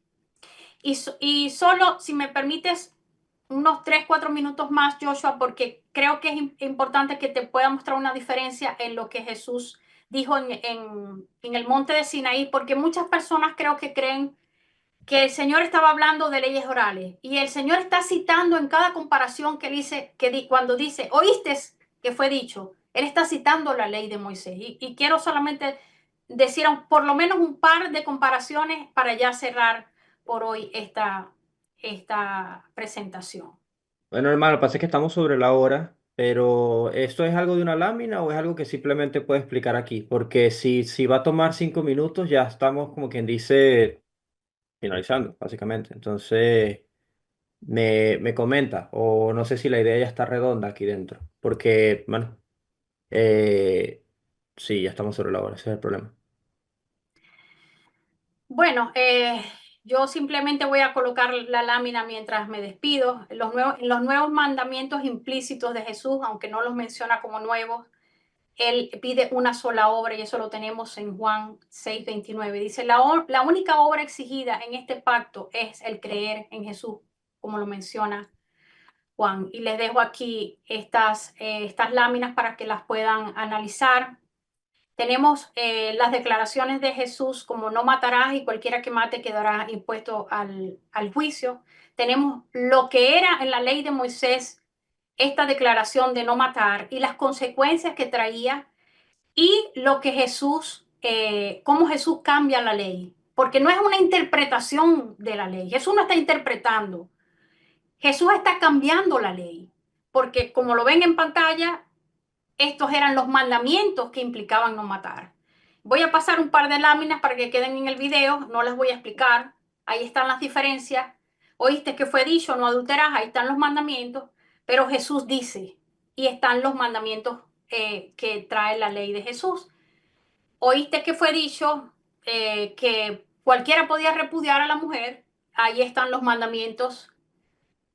Y solo, si me permites, unos 3, 4 minutos más, Joshua, porque creo que es importante que te pueda mostrar una diferencia en lo que Jesús dijo en el monte de Sinaí, porque muchas personas creo que creen que el Señor estaba hablando de leyes orales y el Señor está citando en cada comparación que dice, cuando dice, oíste que fue dicho, Él está citando la ley de Moisés. Y quiero solamente decir por lo menos un par de comparaciones para ya cerrar por hoy esta presentación. Bueno, hermano, lo que pasa es que estamos sobre la hora, pero ¿esto es algo de una lámina o es algo que simplemente puede explicar aquí? Porque si va a tomar 5 minutos, ya estamos como quien dice finalizando, básicamente. Entonces, me comenta, o no sé si la idea ya está redonda aquí dentro, porque, bueno, eh, sí, ya estamos sobre la hora, ese es el problema. Bueno, yo simplemente voy a colocar la lámina mientras me despido. Los nuevos mandamientos implícitos de Jesús, aunque no los menciona como nuevos, Él pide una sola obra y eso lo tenemos en Juan 6:29. Dice, la única obra exigida en este pacto es el creer en Jesús, como lo menciona Juan. Y les dejo aquí estas láminas para que las puedan analizar. Tenemos las declaraciones de Jesús como no matarás y cualquiera que mate quedará impuesto al juicio. Tenemos lo que era en la ley de Moisés, esta declaración de no matar y las consecuencias que traía y lo que Jesús, cómo Jesús cambia la ley. Porque no es una interpretación de la ley. Jesús no está interpretando. Jesús está cambiando la ley. Porque como lo ven en pantalla, estos eran los mandamientos que implicaban no matar. Voy a pasar un par de láminas para que queden en el video, no las voy a explicar. Ahí están las diferencias. Oíste que fue dicho, no adulterás, ahí están los mandamientos, pero Jesús dice, y están los mandamientos que trae la ley de Jesús. Oíste que fue dicho que cualquiera podía repudiar a la mujer, ahí están los mandamientos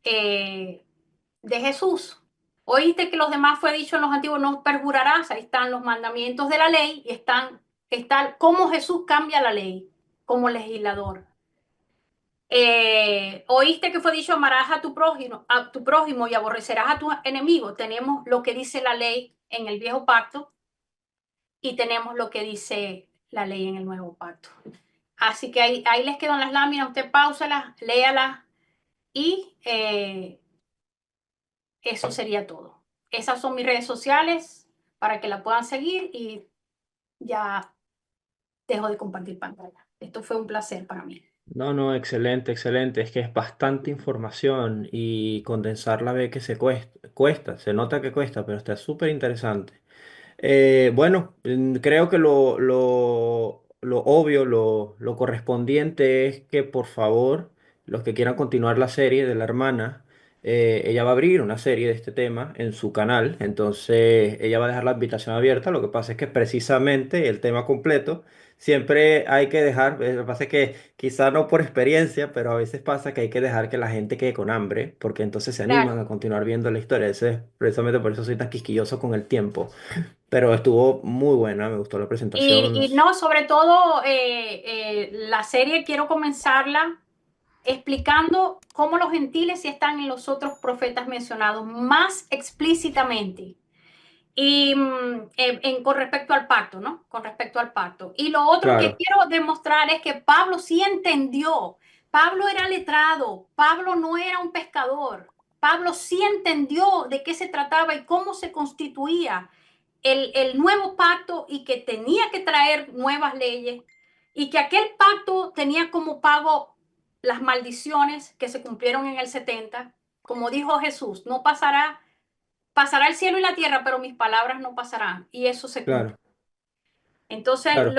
eh, de Jesús. Oíste que los demás fue dicho en los antiguos, no perjurarás, ahí están los mandamientos de la ley y está cómo Jesús cambia la ley como legislador. Oíste que fue dicho, amarás a tu prójimo y aborrecerás a tu enemigo. Tenemos lo que dice la ley en el viejo pacto y tenemos lo que dice la ley en el nuevo pacto. Así que ahí les quedan las láminas, usted páuselas, léalas y eso sería todo. Esas son mis redes sociales para que la puedan seguir y ya dejo de compartir pantalla. Esto fue un placer para mí. No, no, excelente, excelente. Es que es bastante información y condensarla ve que se cuesta, se nota que cuesta, pero está súper interesante. Bueno, creo que lo obvio, lo correspondiente es que por favor, los que quieran continuar la serie de la hermana, ella va a abrir una serie de este tema en su canal, entonces ella va a dejar la invitación abierta. Lo que pasa es que precisamente el tema completo siempre hay que dejar, lo que pasa es que quizá no por experiencia, pero a veces pasa que hay que dejar que la gente quede con hambre, porque entonces se animan Claro. a continuar viendo la historia. Ese es precisamente por eso soy tan quisquilloso con el tiempo. Pero estuvo muy buena, me gustó la presentación. Y no, sobre todo, la serie quiero comenzarla explicando cómo los gentiles sí están en los otros profetas mencionados más explícitamente. Y con respecto al pacto, ¿no? Con respecto al pacto. Y lo otro que Claro, quiero demostrar es que Pablo sí entendió. Pablo era letrado, Pablo no era un pescador. Pablo sí entendió de qué se trataba y cómo se constituía el nuevo pacto y que tenía que traer nuevas leyes y que aquel pacto tenía como pago las maldiciones que se cumplieron en el 70. Como dijo Jesús, no pasará el cielo y la tierra, pero mis palabras no pasarán. Y eso se cumple. claro, Entonces, claro.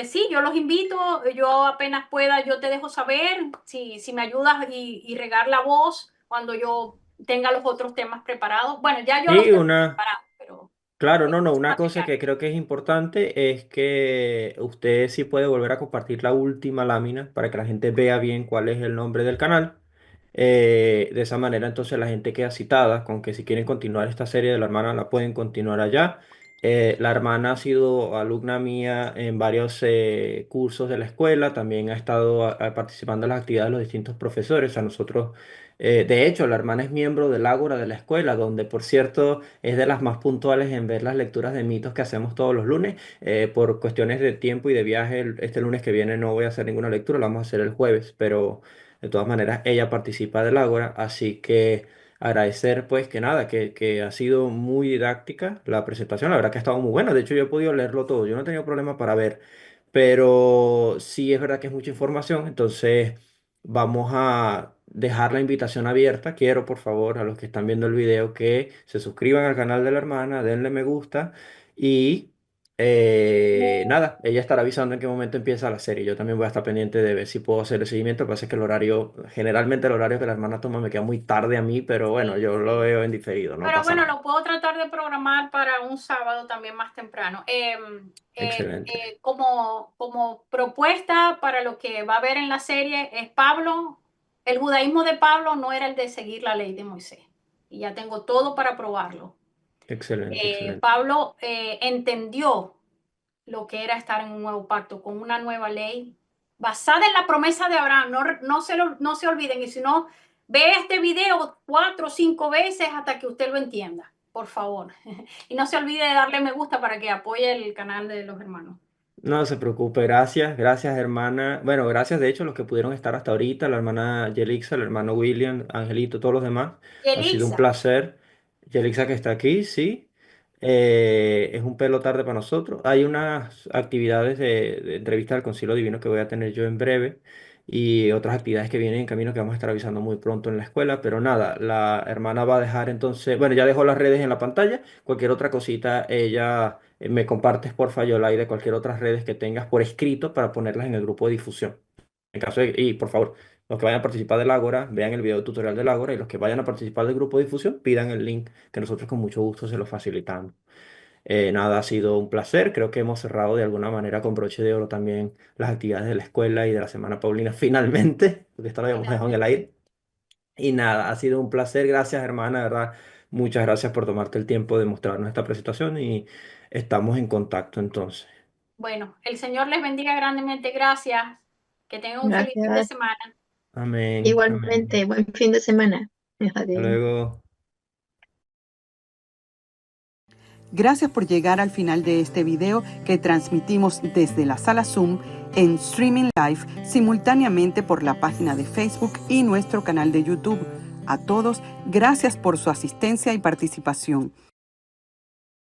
sí, yo los invito, yo apenas pueda, yo te dejo saber si me ayudas y regar la voz cuando yo tenga los otros temas preparados. Bueno, ya yo los Sí, tengo una... preparados, pero Claro, no, no, empieza una a cosa material. que creo que es importante es que usted sí puede volver a compartir la última lámina para que la gente vea bien cuál es el nombre del canal. De esa manera entonces la gente queda citada con que si quieren continuar esta serie de la hermana la pueden continuar allá. La hermana ha sido alumna mía en varios cursos de la escuela, también ha estado participando en las actividades de los distintos profesores. A nosotros, de hecho, la hermana es miembro del Ágora de la escuela, donde por cierto es de las más puntuales en ver las lecturas de mitos que hacemos todos los lunes. Por cuestiones de tiempo y de viaje, este lunes que viene no voy a hacer ninguna lectura, la vamos a hacer el jueves, pero de todas maneras ella participa del Ágora, así que agradecer pues que nada, que ha sido muy didáctica la presentación, la verdad que ha estado muy buena, de hecho yo he podido leerlo todo, yo no he tenido problema para ver, pero sí es verdad que es mucha información, entonces vamos a dejar la invitación abierta. Quiero, por favor, a los que están viendo el video que se suscriban al canal de la hermana, denle me gusta y nada, ella estará avisando en qué momento empieza la serie. Yo también voy a estar pendiente de ver si puedo hacer el seguimiento. Lo que pasa es que el horario, generalmente el horario que la hermana toma me queda muy tarde a mí, pero bueno, Sí, yo lo sí. veo en diferido, no Pero pasa bueno, nada. lo puedo tratar de programar para un sábado también más temprano. Excelente, Como propuesta para lo que va a haber en la serie es Pablo, el judaísmo de Pablo no era el de seguir la ley de Moisés. Y ya tengo todo para probarlo. excelente, excelente. Pablo entendió lo que era estar en un nuevo pacto, con una nueva ley basada en la promesa de Abraham. No se olviden, y si no, ve este video 4 o 5 veces hasta que usted lo entienda, por favor. Y no se olvide de darle me gusta para que apoye el canal de los hermanos. No se preocupe, gracias, gracias hermana. Bueno, gracias de hecho a los que pudieron estar hasta ahorita, la hermana Yelixa, el hermano William, Angelito, todos los demás. Y Ha sido un Elisa, placer. Yelixa que está aquí, sí. Es un pelo tarde para nosotros. Hay unas actividades de entrevista del Concilio Divino que voy a tener yo en breve y otras actividades que vienen en camino que vamos a estar avisando muy pronto en la escuela. Pero nada, la hermana va a dejar entonces, bueno, ya dejó las redes en la pantalla. Cualquier otra cosita, ella me compartes porfa, Yolai, de cualquier otras redes que tengas por escrito para ponerlas en el grupo de difusión. En caso de, y por favor, los que vayan a participar del Ágora, vean el video tutorial del Ágora y los que vayan a participar del grupo de difusión, pidan el link que nosotros con mucho gusto se lo facilitamos. Nada, ha sido un placer. Creo que hemos cerrado de alguna manera con broche de oro también las actividades de la escuela y de la Semana Paulina finalmente, porque esto lo habíamos dejado en el finalmente. aire. Y nada, ha sido un placer. Gracias, hermana, de verdad. Muchas gracias por tomarte el tiempo de mostrarnos esta presentación y estamos en contacto entonces. Bueno, el Señor les bendiga grandemente. Gracias. Que tengan un feliz fin de Gracias. semana. Amén, amén. Igualmente, buen fin de semana. Hasta Adiós. luego. Gracias por llegar al final de este video que transmitimos desde la sala Zoom en streaming live simultáneamente por la página de Facebook y nuestro canal de YouTube. A todos, gracias por su asistencia y participación.